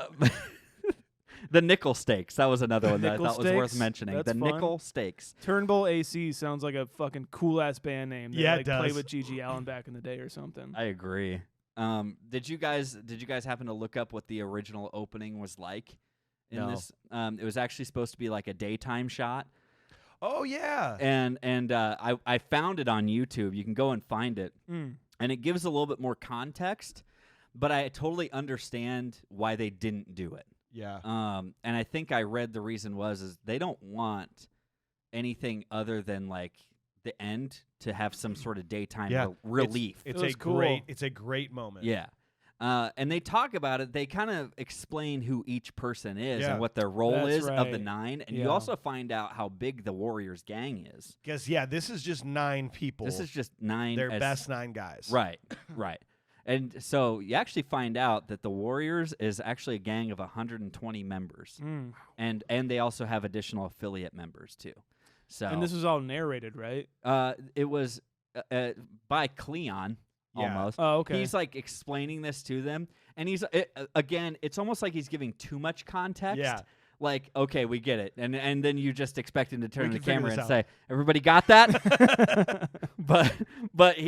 S3: The nickel stakes. That was another one that I
S1: Nickel
S3: thought was worth
S1: Stakes?
S3: mentioning.
S1: That's
S3: The
S1: fun.
S3: nickel stakes.
S1: Turnbull AC sounds like a fucking cool ass band name. That,
S2: Yeah, it
S1: like,
S2: does.
S1: Played with Gigi Allen back in the day or something.
S3: I agree. Did you guys happen to look up what the original opening was like? In
S2: No.
S3: this, it was actually supposed to be like a daytime shot,
S2: Oh yeah.
S3: and I found it on YouTube. You can go and find it,
S1: Mm.
S3: and it gives a little bit more context. But I totally understand why they didn't do it.
S2: Yeah.
S3: And I think I read the reason is they don't want anything other than like the end to have some sort of daytime relief.
S2: It's a great moment.
S3: Yeah. And they talk about it. They kind of explain who each person is and what their role is of the 9. And you also find out how big the Warriors gang is.
S2: Because, this is just 9 people.
S3: This is just 9.
S2: Their best 9 guys.
S3: Right, right. And so you actually find out that the Warriors is actually a gang of 120 members. And they also have additional affiliate members, too. So
S1: and this was all narrated, right?
S3: It was by Cleon. Almost.
S1: Oh, okay.
S3: He's like explaining this to them, and he's again. It's almost like he's giving too much context.
S2: Yeah.
S3: Like, okay, we get it, and then you just expect him to turn the camera and say, "Everybody got that?" but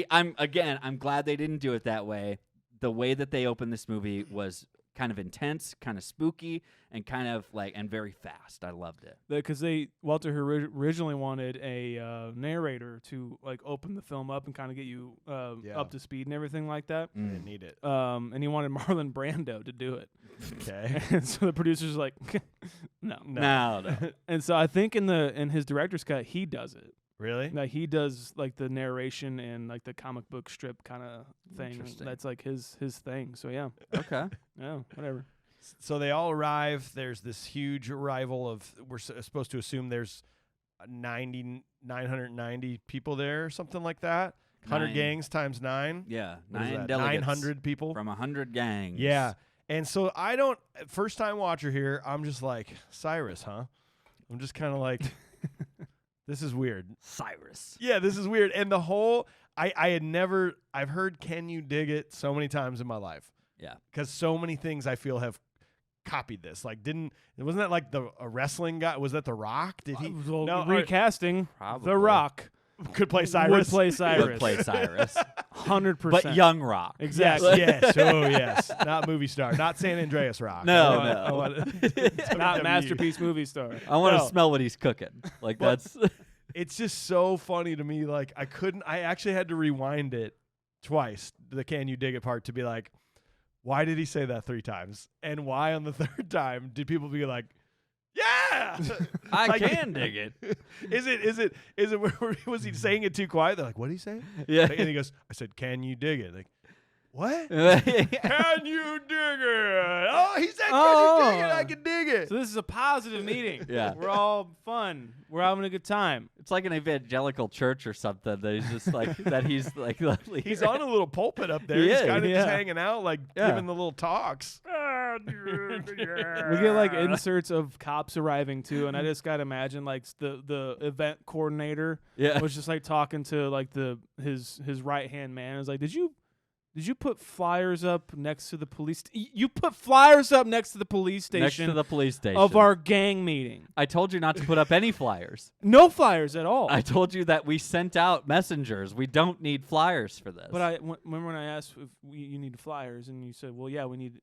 S3: I'm glad they didn't do it that way. The way that they opened this movie was kind of intense, kind of spooky, and kind of like and very fast. I loved it
S1: because Walter originally wanted a narrator to like open the film up and kind of get you up to speed and everything like that.
S2: Didn't need it.
S1: And he wanted Marlon Brando to do it.
S2: Okay.
S1: And so the producer's like, no. And so I think in his director's cut he does it.
S2: Really?
S1: Like he does like the narration and like the comic book strip kind of thing. That's like his thing. So yeah.
S3: Okay.
S1: Yeah. Whatever.
S2: So they all arrive. There's this huge arrival of. We're supposed to assume there's 990 people there, or something like that. 100 gangs times 9.
S3: Yeah,
S2: 9
S3: delegates
S2: 900 people
S3: from 100 gangs.
S2: Yeah, and so I don't. First time watcher here. I'm just like Cyrus, huh? I'm just kind of like. This is weird.
S3: Cyrus.
S2: Yeah, this is weird. And the whole, I've heard Can You Dig It so many times in my life.
S3: Yeah.
S2: Because so many things I feel have copied this. Like, wasn't that like a wrestling guy? Was that The Rock? Did he?
S1: No, recasting
S3: probably.
S1: The Rock.
S2: Could play Cyrus.
S1: Would play Cyrus.
S3: Would play Cyrus.
S1: 100%.
S3: But young Rock.
S1: Exactly.
S2: Yes. Oh, yes. Not movie star. Not San Andreas Rock.
S3: No.
S1: Not masterpiece movie star.
S3: I want to smell what he's cooking. Like that's.
S2: It's just so funny to me. Like I actually had to rewind it twice. The Can You Dig It part to be like, why did he say that 3 times? And why on the 3rd time did people be like, yeah,
S3: I can dig it.
S2: Is it? Was he saying it too quiet? They're like, what did he say?
S3: Yeah.
S2: And he goes, I said, can you dig it? Like, what? Can you dig it? Oh, he said, can you dig it? I can dig it.
S1: So this is a positive meeting.
S3: Yeah.
S1: We're all fun. We're having a good time.
S3: It's like an evangelical church or something that he's just like that. He's like
S2: he's on a little pulpit up there. He's kind of just hanging out, like giving the little talks.
S1: We get like inserts of cops arriving too, and I just gotta imagine like the event coordinator was just like talking to like his right hand man. It was like, Did you put flyers up next to the police? You put flyers up next to the police station.
S3: Next to the police station
S1: of our gang meeting.
S3: I told you not to put up any flyers.
S1: No flyers at all.
S3: I told you that we sent out messengers. We don't need flyers for this.
S1: But remember when I asked if you need flyers, and you said, "Well, yeah, we need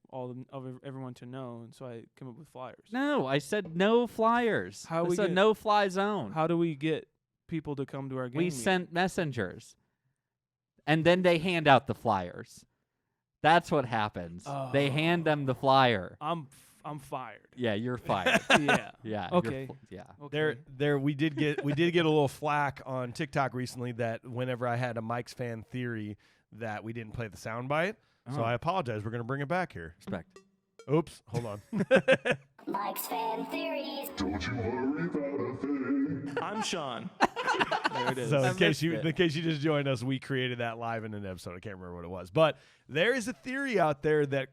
S1: everyone to know," and so I came up with flyers.
S3: No, I said no flyers. I said no fly zone.
S1: How do we get people to come to our gang meeting?
S3: We sent messengers. And then they hand out the flyers. That's what happens. Oh. They hand them the flyer.
S1: I'm fired.
S3: Yeah, you're fired. Yeah.
S1: Okay.
S2: Okay. We did get a little flack on TikTok recently that whenever I had a Mike's fan theory that we didn't play the soundbite. So I apologize. We're gonna bring it back here.
S3: Respect.
S2: Oops. Hold on.
S4: Mike's fan theories.
S5: Don't you worry about a thing.
S1: I'm Shaun. There it is.
S2: So in case you just joined us, we created that live in an episode. I can't remember what it was, but there is a theory out there that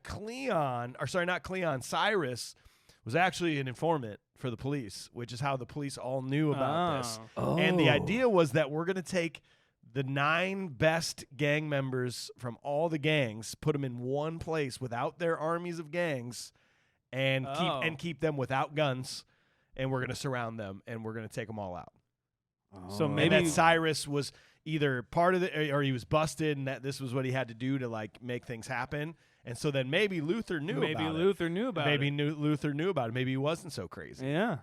S2: Cyrus was actually an informant for the police, which is how the police all knew about this.
S3: Oh.
S2: And the idea was that we're going to take the 9 best gang members from all the gangs, put them in one place without their armies of gangs, and keep them without guns, and we're going to surround them, and we're going to take them all out.
S1: So maybe
S2: that Cyrus was either part of it, or he was busted, and that this was what he had to do to like make things happen. And so then maybe Luther knew about it. Maybe Luther knew about it. Maybe he wasn't so crazy.
S1: Yeah.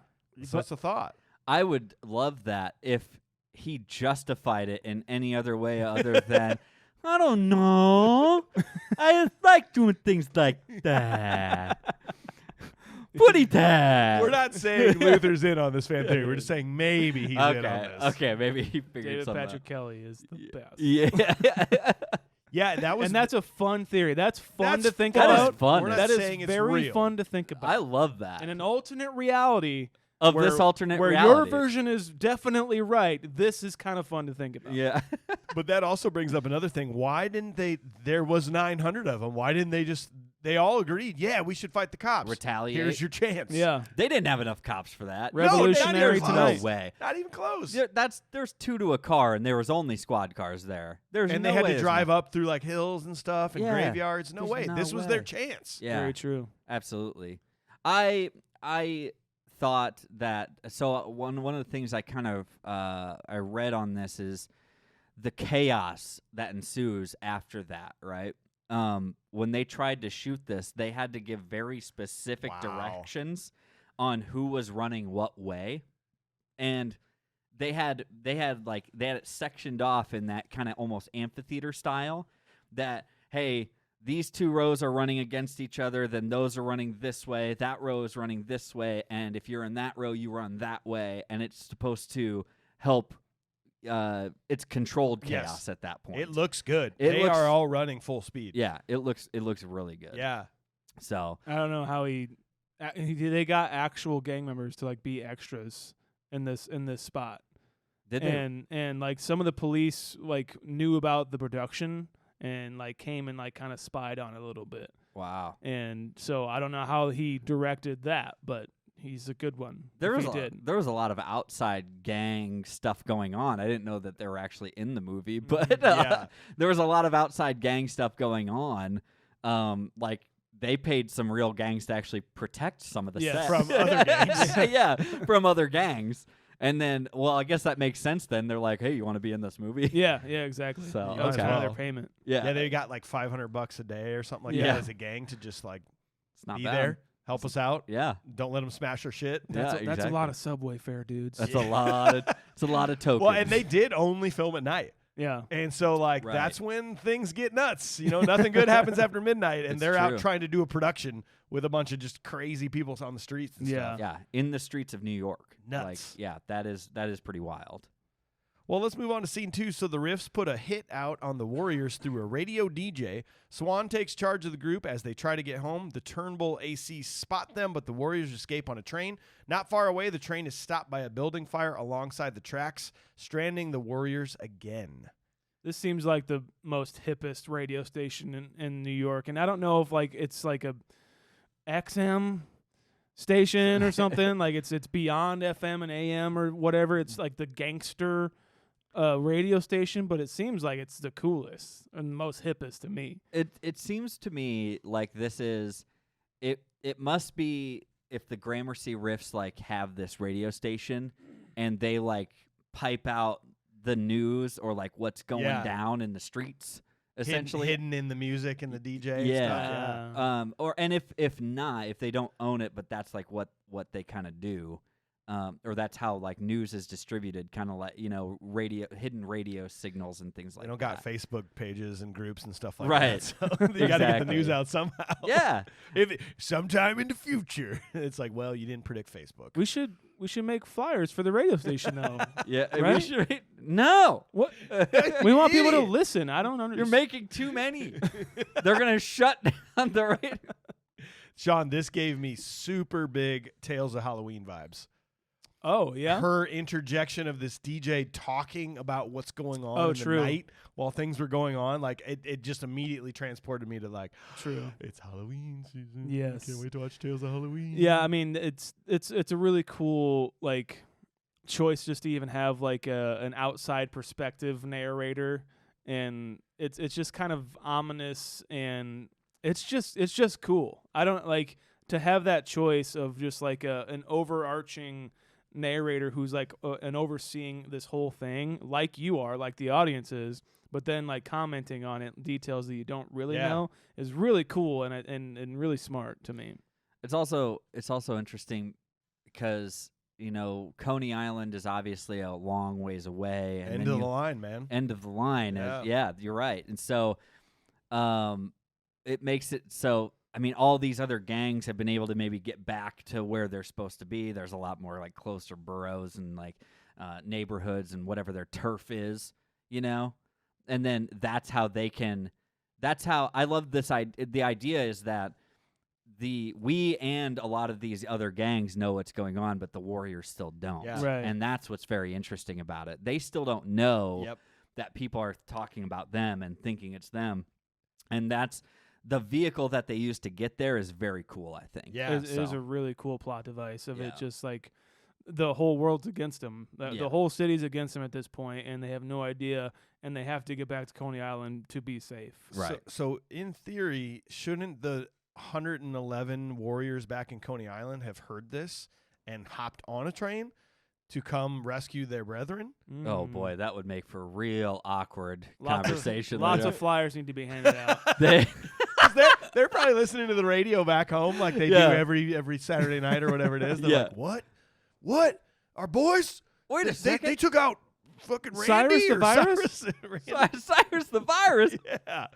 S2: So that's a thought.
S3: I would love that if he justified it in any other way other than, I don't know. I just like doing things like that. Footy tag.
S2: We're not saying Luther's in on this fan theory. We're just saying maybe he's in on this.
S3: Okay, maybe he figured
S1: David
S3: something
S1: Patrick
S3: out.
S1: Kelly is the best.
S3: Yeah.
S2: Yeah, that was.
S1: And that's a fun theory. That's fun
S2: That's
S1: to think
S2: fun.
S3: That is
S1: about.
S3: fun.
S2: We're not
S1: That is
S2: saying it's
S1: very
S2: real.
S1: fun to think about.
S3: I love that.
S1: In an alternate reality
S3: Of
S1: where,
S3: this alternate
S1: where
S3: reality.
S1: your version is definitely right, this is kind of fun to think about.
S3: Yeah.
S2: But that also brings up another thing. Why didn't they? There was 900 of them. Why didn't they just? They all agreed. Yeah, we should fight the cops.
S3: Retaliate.
S2: Here's your chance.
S1: Yeah.
S3: They didn't have enough cops for that.
S1: Revolutionary
S2: not even
S1: tonight.
S3: No way.
S2: Not even close.
S3: There's 2 to a car, and there was only squad cars there. There's
S2: And
S3: no
S2: they had
S3: way
S2: to
S3: there's
S2: drive
S3: no-
S2: up through like hills and stuff and
S3: Yeah.
S2: graveyards. No
S3: There's
S2: way.
S3: no
S2: This was their
S3: way.
S2: chance.
S3: Yeah,
S1: Very true.
S3: absolutely. I thought that. So one of the things I kind of I read on this is the chaos that ensues after that. Right. When they tried to shoot this, they had to give very specific
S2: Wow.
S3: directions on who was running what way, and they had it sectioned off in that kind of almost amphitheater style. That hey, these 2 rows are running against each other, then those are running this way, that row is running this way, and if you're in that row, you run that way, and it's supposed to help. It's controlled chaos
S2: Yes.
S3: at that point.
S2: It looks good.
S3: It
S2: They
S3: looks-
S2: are all running full speed.
S3: Yeah, it looks really good.
S2: Yeah.
S3: So
S1: I don't know how they got actual gang members to like be extras in this spot.
S3: did they?
S1: And like some of the police like knew about the production and like came and like kind of spied on it a little bit.
S3: Wow.
S1: And so I don't know how he directed that, but he's a good one.
S3: There
S1: if
S3: was
S1: he did.
S3: there was a lot of outside gang stuff going on. I didn't know that they were actually in the movie, but
S2: Yeah.
S3: there was a lot of outside gang stuff going on. Like they paid some real gangs to actually protect some of the
S1: Yeah,
S3: sets.
S2: from other gangs.
S3: Yeah, from other gangs. And then, well, I guess that makes sense then. They're like, hey, you want to be in this movie?
S1: Yeah, exactly.
S3: So,
S1: that was
S2: okay.
S1: part of their
S2: Well,
S1: payment.
S2: Yeah, they got like $500 a day or something like
S1: Yeah.
S2: that as a gang to just like
S3: It's not
S2: be
S3: bad.
S2: there, help us out.
S3: Yeah.
S2: Don't let them smash our shit.
S1: That's,
S3: Yeah,
S1: that's a
S3: exactly.
S1: lot of Subway fare, dudes.
S3: That's a lot of it's a lot of tokens.
S2: Well, and they did only film at night.
S1: yeah.
S2: And so, like,
S3: Right.
S2: that's when things get nuts. You know, nothing good happens after midnight, and
S3: It's
S2: they're
S3: true.
S2: out trying to do a production with a bunch of just crazy people on the streets and
S1: Yeah.
S2: stuff.
S3: Yeah, in the streets of New York.
S2: Nuts.
S3: Like, yeah, that is pretty wild.
S2: Well, let's move on to scene 2. So the Riffs put a hit out on the Warriors through a radio DJ. Swan takes charge of the group as they try to get home. The Turnbull AC spot them, but the Warriors escape on a train. Not far away, the train is stopped by a building fire alongside the tracks, stranding the Warriors again.
S1: This seems like the most hippest radio station in New York, and I don't know if like it's like a XM station or something. Like it's beyond FM and AM or whatever. It's like the gangster radio station, but it seems like it's the coolest and most hippest to me.
S3: It seems to me like this is it must be if the Gramercy Riffs like have this radio station and they like pipe out the news or like what's going
S2: Yeah.
S3: down in the streets essentially.
S2: hidden in the music and the DJ and
S3: Yeah.
S2: stuff. Yeah.
S3: Or and if not, if they don't own it, but that's like what they kind of do, or that's how like news is distributed, kind of like hidden radio signals and things like
S2: They don't
S3: that.
S2: got Facebook pages and groups and stuff like
S3: Right.
S2: that. So they got to get the news
S3: Exactly.
S2: out somehow.
S3: Yeah,
S2: Sometime in the future. It's like, well, you didn't predict Facebook.
S1: We should make flyers for the radio station though.
S3: yeah.
S1: Right?
S3: We should, no,
S1: What? We want people to
S2: Idiot.
S1: listen. I don't
S3: you're
S1: understand.
S3: making too many. They're gonna shut down the radio.
S2: Shaun, this gave me super big Tales of Halloween vibes.
S1: Oh yeah.
S2: Her interjection of this DJ talking about what's going on
S1: Oh,
S2: in
S1: true.
S2: the night while things were going on, like it just immediately transported me to like,
S1: True.
S2: it's Halloween season.
S1: Yes.
S2: Can't wait to watch Tales of Halloween.
S1: Yeah, I mean it's a really cool like choice just to even have like an outside perspective narrator, and it's just kind of ominous, and it's just cool. I don't like to have that choice of just like an overarching narrator who's like an overseeing this whole thing like you are, like the audience is, but then like commenting on it, details that you don't really
S2: Yeah.
S1: know, is really cool and really smart to me.
S3: It's also interesting because Coney Island is obviously a long ways away. And
S2: End
S3: then
S2: of the line, man.
S3: End of the line.
S2: Yeah.
S3: Yeah, you're right. And so, it makes it so I mean, all these other gangs have been able to maybe get back to where they're supposed to be. There's a lot more like closer boroughs and like neighborhoods and whatever their turf is, and then that's how they can. That's how I love this. The idea is that we and a lot of these other gangs know what's going on, but the Warriors still don't.
S2: Yeah.
S1: Right.
S3: And that's what's very interesting about it. They still don't know
S2: Yep.
S3: that people are talking about them and thinking it's them, and that's. The vehicle that they use to get there is very cool, I think.
S2: Yeah.
S1: It is a really cool plot device of
S3: Yeah.
S1: it just like the whole world's against them.
S3: Yeah.
S1: The whole city's against them at this point, and they have no idea, and they have to get back to Coney Island to be safe.
S3: Right.
S2: So in theory, shouldn't the 111 Warriors back in Coney Island have heard this and hopped on a train to come rescue their brethren?
S3: Oh boy, that would make for a real awkward
S1: Lots
S3: conversation.
S1: Lots of flyers need to be handed out.
S3: They,
S2: They're probably listening to the radio back home like they
S3: Yeah.
S2: do every Saturday night or whatever it is. They're
S3: Yeah.
S2: like, what? What? Our boys?
S3: Wait a
S2: They
S3: second.
S2: took out fucking Randy
S1: Cyrus the
S2: or
S1: virus?
S2: Cyrus and Randy?
S3: Cyrus the virus,
S2: Yeah.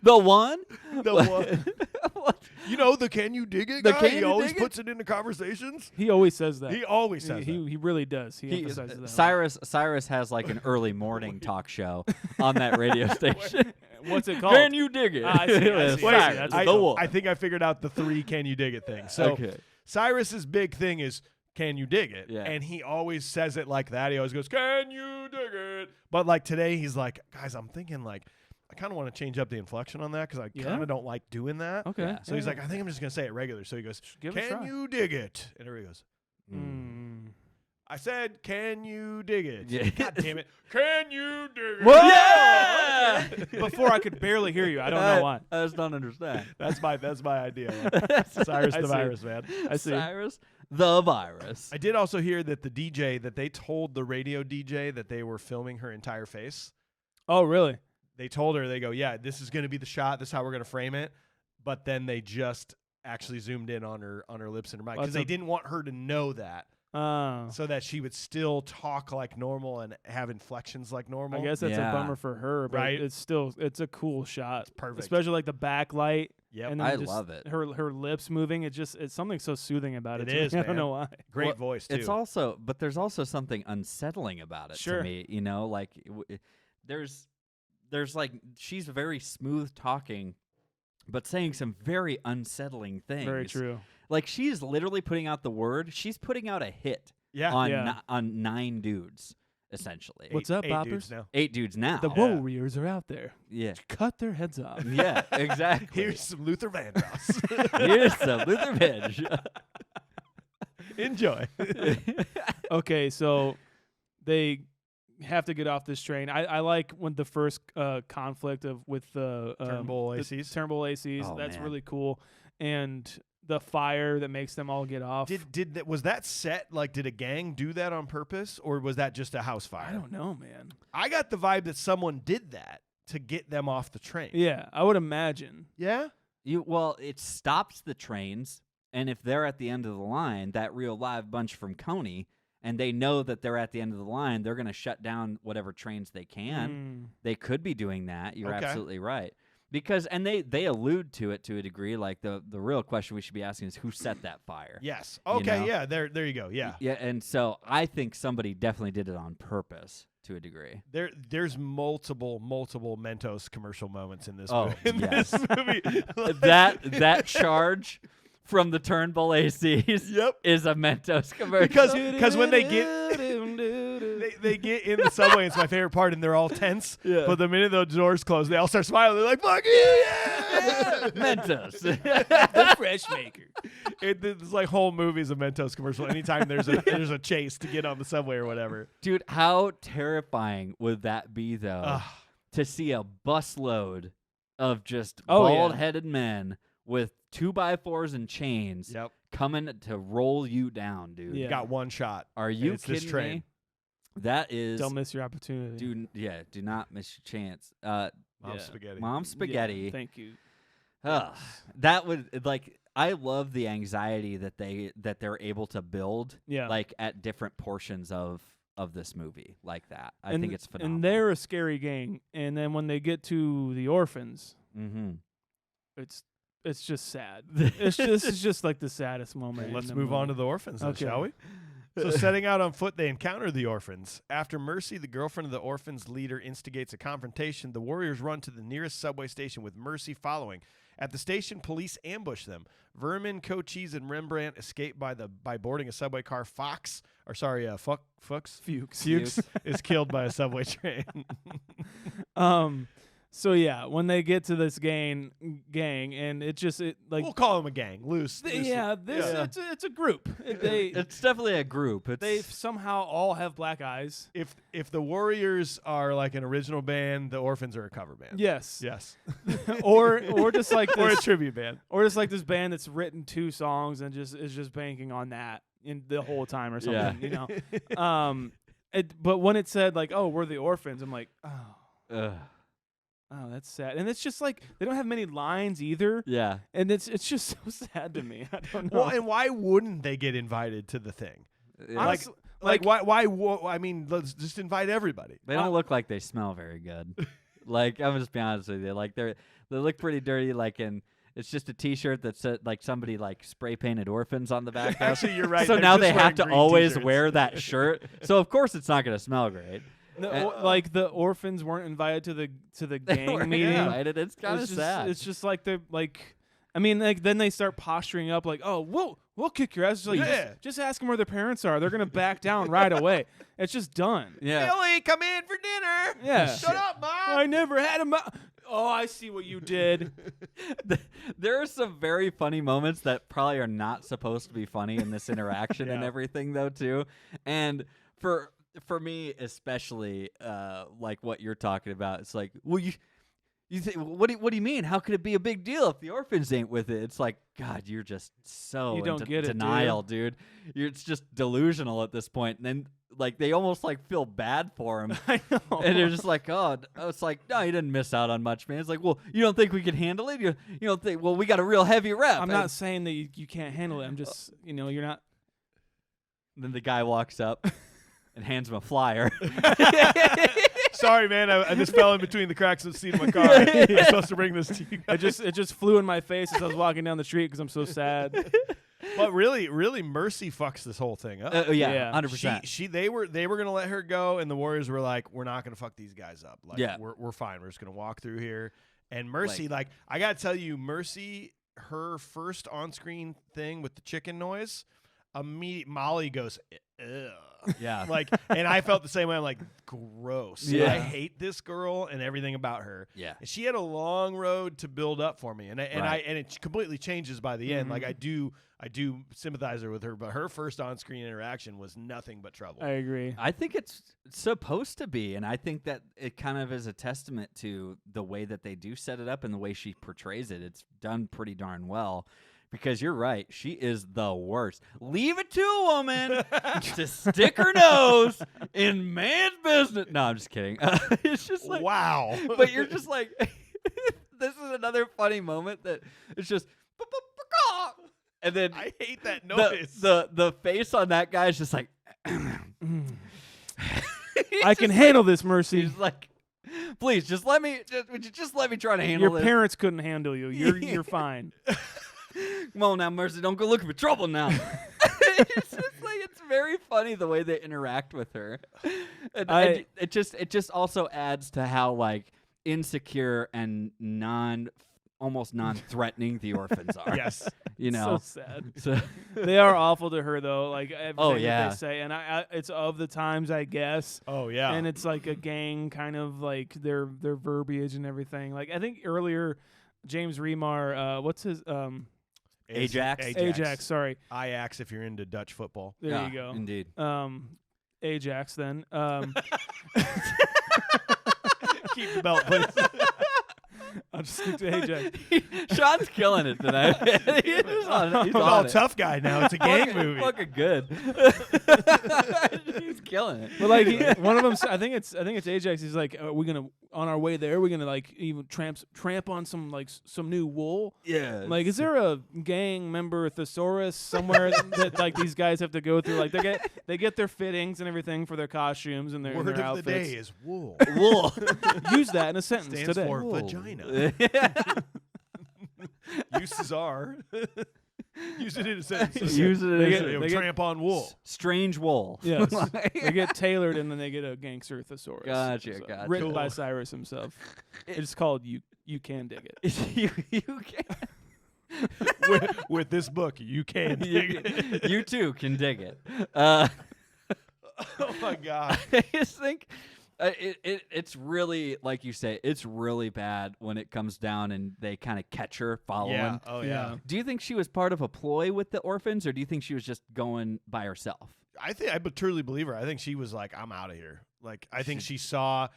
S3: the one.
S2: The one.
S3: What?
S2: You know the can you dig it
S3: The
S2: guy?
S3: can
S2: He
S3: you
S2: always
S3: dig it?
S2: puts it into conversations.
S1: He always says that.
S2: He always says that.
S1: He really does. He
S3: He-
S1: emphasizes that.
S3: Cyrus has like an early morning talk show on that radio station.
S1: What's it called?
S3: Can you dig it?
S1: I see, I see.
S3: Cyrus,
S1: Wait, that's
S2: I,
S3: the one.
S2: I think I figured out the 3 can you dig it thing. So
S3: Okay.
S2: Cyrus's big thing is can you dig it?
S3: Yeah.
S2: And he always says it like that. He always goes, can you dig it? But like today he's like, guys, I'm thinking like I kind of want to change up the inflection on that because I
S1: Yeah?
S2: kind of don't like doing that.
S1: Okay.
S3: Yeah.
S2: So he's like, I think I'm just going to say it regular. So he goes,
S1: Give it a
S2: can
S1: try.
S2: you dig it? And everybody goes,
S1: Mm.
S2: I said, can you dig it?
S3: Yeah.
S2: God damn it. Can you dig it?
S1: Whoa!
S3: Yeah!
S1: Before I could barely hear you. I don't know why.
S3: I just don't understand.
S2: That's my idea. Cyrus
S1: I
S2: the
S1: see.
S2: virus, man.
S1: I see.
S3: Cyrus the virus.
S2: I did also hear that the DJ, that they told the radio DJ that they were filming her entire face.
S1: Oh, really?
S2: They told her, they go, yeah, this is going to be the shot. This is how we're going to frame it. But then they just actually zoomed in on her lips and her mouth because
S1: That's
S2: they didn't want her to know that,
S1: Oh.
S2: so that she would still talk like normal and have inflections like normal.
S1: I guess that's
S3: Yeah.
S1: a bummer for her, but
S2: Right.
S1: it's a cool shot. It's
S2: perfect.
S1: Especially like the backlight.
S2: Yep.
S1: And then
S3: I
S1: just
S3: love it.
S1: Her lips moving. It's something so soothing about it.
S2: It
S1: to me.
S2: is,
S1: I don't
S2: man.
S1: know why.
S2: Great
S3: Well,
S2: voice, too.
S3: It's also, but there's also something unsettling about it
S1: Sure.
S3: to me. Like there's like she's very smooth talking, but saying some very unsettling things.
S1: Very true.
S3: Like she's literally putting out the word. She's putting out a hit
S2: yeah.
S3: on
S1: Yeah.
S3: on 9 dudes essentially.
S1: What's up,
S2: 8
S1: boppers?
S2: dudes now.
S3: 8 dudes now.
S1: The
S2: Yeah.
S1: Warriors are out there.
S3: Yeah.
S1: Cut their heads off.
S3: Yeah. Exactly.
S2: Here's some Luther Vandross.
S3: Here's some Luther Veg.
S2: Enjoy.
S1: Okay, so they have to get off this train. I like when the first conflict with the
S2: Turnbull
S1: the
S2: ACs.
S1: Turnbull ACs.
S3: Oh,
S1: That's
S3: man.
S1: really cool. And the fire that makes them all get off.
S2: Was that set, like, did a gang do that on purpose, or was that just a house fire?
S1: I don't know, man.
S2: I got the vibe that someone did that to get them off the train.
S1: Yeah, I would imagine.
S2: Yeah?
S3: Well, it stops the trains, and if they're at the end of the line, that real live bunch from Coney, and they know that they're at the end of the line, they're going to shut down whatever trains they can. They could be doing that. You're
S2: Okay.
S3: absolutely right. Because and they allude to it to a degree. Like the real question we should be asking is who set that fire?
S2: Yes.
S3: You
S2: Okay,
S3: know?
S2: yeah, there you go. Yeah.
S3: Yeah, and so I think somebody definitely did it on purpose to a degree.
S2: There's multiple Mentos commercial moments in this
S3: Oh,
S2: movie. In
S3: yes.
S2: this movie.
S3: that charge from the Turnbull ACs
S2: Yep.
S3: is a Mentos commercial.
S2: Because when they get they get in the subway, it's my favorite part, and they're all tense.
S3: Yeah.
S2: But the minute the doors close, they all start smiling. They're like, "Fuck yeah!"
S3: Mentos.
S1: The fresh maker.
S2: It's like whole movies of Mentos commercial. Anytime there's a chase to get on the subway or whatever.
S3: Dude, how terrifying would that be, though,
S2: Ugh.
S3: to see a busload of just
S1: Oh, yeah.
S3: bald-headed men with 2x4s and chains
S2: Yep.
S3: coming to roll you down, dude.
S1: Yeah.
S2: Got one shot.
S3: Are you
S2: it's this
S3: kidding
S2: train.
S3: me? That is...
S1: Don't miss your opportunity.
S3: do not miss your chance.
S2: Mom
S1: Yeah.
S2: spaghetti.
S3: Mom
S1: Yeah,
S3: spaghetti.
S1: thank you.
S3: Ugh, that would like I love the anxiety that they're able to build
S1: Yeah.
S3: like at different portions of this movie like that. I
S1: And-
S3: think it's phenomenal.
S1: And they're a scary gang. And then when they get to the orphans,
S3: mm-hmm.
S1: it's sad. It's just like the saddest moment.
S2: Let's move on to the orphans, then,
S1: Okay.
S2: shall we? So setting out on foot, they encounter the orphans. After Mercy, the girlfriend of the orphans leader, instigates a confrontation, the warriors run to the nearest subway station with Mercy following. At the station, police ambush them. Vermin, Cochise, and Rembrandt escape by boarding a subway car. Fuchs
S1: Fuchs.
S2: is killed by a subway train.
S1: So yeah, when they get to this gang, and
S2: We'll call them a gang. Loose.
S1: It's a group.
S3: It's definitely a group.
S1: They somehow all have black eyes.
S2: If the Warriors are like an original band, the Orphans are a cover band.
S1: Yes.
S2: Yes.
S1: or just like this,
S2: Or a tribute band.
S1: or just like this band that's written 2 songs and is just banking on that in the whole time or something.
S3: Yeah.
S1: You know. But when it said like, "Oh, we're the Orphans," I'm like,
S3: Ugh.
S1: oh, that's sad. And it's just like they don't have many lines either.
S3: Yeah.
S1: And it's just so sad to me. I don't know.
S2: Well, and why wouldn't they get invited to the thing?
S1: Honestly,
S2: I mean, let's just invite everybody.
S3: They don't look like they smell very good. Like, I'm just be honest with you. Like, they look pretty dirty. Like, and it's just a T-shirt that said like somebody like spray painted orphans on the back.
S2: Actually, you're right.
S3: So
S2: They're
S3: now
S2: just
S3: they have
S2: wearing
S3: to
S2: green
S3: always
S2: t-shirts.
S3: wear that shirt. So of course it's not going to smell great.
S1: like the orphans weren't invited to the gang meeting.
S3: Invited. It's kind of sad.
S1: It's just like they're like, I mean, like then they start posturing up like, oh, we'll kick your ass. It's like, just ask them where their parents are. They're gonna back down right away. It's just done.
S3: Yeah.
S2: Billy, come in for dinner.
S1: Yeah.
S2: Shut up, Mom.
S1: I never had a Oh, I see what you did.
S3: There are some very funny moments that probably are not supposed to be funny in this interaction and everything, though, too. And for me, especially, like what you're talking about, it's like, well, you think, what do you mean? How could it be a big deal if the orphans ain't with it? It's like, God, you're just so
S1: You don't
S3: in
S1: get it,
S3: denial, dude. It's just delusional at this point. And then, like, they almost like feel bad for him.
S1: I know.
S3: And they're just like, oh, it's like, no, you didn't miss out on much, man. It's like, well, you don't think we can handle it? You don't think? Well, we got a real heavy rep.
S1: I'm not saying that you can't handle it. I'm just, you're not.
S3: Then the guy walks up and hands him a flyer.
S2: Sorry, man. I just fell in between the cracks of the seat of my car. I'm supposed to bring this to you.
S1: It just flew in my face as I was walking down the street because I'm so sad.
S2: But really, Mercy fucks this whole thing up.
S1: Yeah.
S3: 100%.
S2: They were gonna let her go, and the Warriors were like, "We're not gonna fuck these guys up. Like,
S3: Yeah.
S2: we're fine. We're just gonna walk through here." And Mercy, like I gotta tell you, Mercy, her first on-screen thing with the chicken noise, Molly goes, ugh.
S3: Yeah.
S2: Like, and I felt the same way. I'm like, gross.
S3: Yeah.
S2: I hate this girl and everything about her.
S3: Yeah.
S2: And she had a long road to build up for me, and
S3: Right.
S2: it completely changes by the end. Like I do sympathize with her, but her first on-screen interaction was nothing but trouble.
S1: I agree.
S3: I think it's supposed to be, and I think that it kind of is a testament to the way that they do set it up and the way she portrays it. It's done pretty darn well. Because you're right, she is the worst. Leave it to a woman to stick her nose in man's business. No, I'm just kidding. It's just like,
S2: wow.
S3: but you're just like, this is another funny moment that it's just, and then
S2: I hate that noise.
S3: The face on that guy is just like,
S1: I can handle this, Mercy.
S3: he's like, please just let me, would you just let me try to handle
S1: Your
S3: this?
S1: parents couldn't handle you. You're fine.
S3: Come on now, Mercy, don't go looking for trouble now. It's just like, it's very funny the way they interact with her. And it just also adds to how like insecure and almost non-threatening the orphans are.
S2: Yes.
S3: You know.
S1: So sad.
S3: So
S1: They are awful to her though. Like everything
S3: yeah.
S1: that they say, and it's of the times, I guess.
S2: Oh yeah.
S1: And it's like a gang kind of like their verbiage and everything. Like I think earlier, James Remar, what's his Ajax, sorry.
S2: Ajax if you're into Dutch football.
S1: There
S3: yeah,
S1: you go.
S3: Indeed.
S1: Ajax then.
S2: Keep the belt, please.
S1: I'll just stick to Ajax.
S3: Sean's killing it tonight. He's
S2: He's
S3: on
S2: all
S3: it.
S2: tough guy now. It's a gang movie.
S3: Fucking good. He's killing it.
S1: But like one of them, I think it's Ajax. He's like, we're gonna on our way there. We're gonna like even tramp on some like some new wool.
S3: Yeah.
S1: Like, is there a gang member thesaurus somewhere that like these guys have to go through? Like they get their fittings and everything for their costumes and their,
S2: Word
S1: and their
S2: of
S1: outfits.
S2: the day is wool.
S3: wool.
S1: Use that in a sentence
S2: Stands
S1: today.
S2: for
S3: Wool.
S2: vagina. Uses are. Use it in a sentence.
S3: Use it
S2: They
S3: as
S2: get,
S1: they
S2: tramp on wool.
S3: strange wool.
S1: Yes, they get tailored and then they get a gangster thesaurus.
S3: Gotcha, gotcha.
S1: Written
S2: Cool.
S1: by Cyrus himself. It's called You Can Dig It.
S3: you can.
S2: with this book, you can dig it.
S3: You too can dig it.
S2: Oh my god.
S3: I just think it's really, like you say, it's really bad when it comes down and they kind of catch her following.
S2: Yeah. Oh yeah.
S3: Do you think she was part of a ploy with the orphans, or do you think she was just going by herself?
S2: I truly believe her. I think she was like, I'm out of here. Like, I think she thought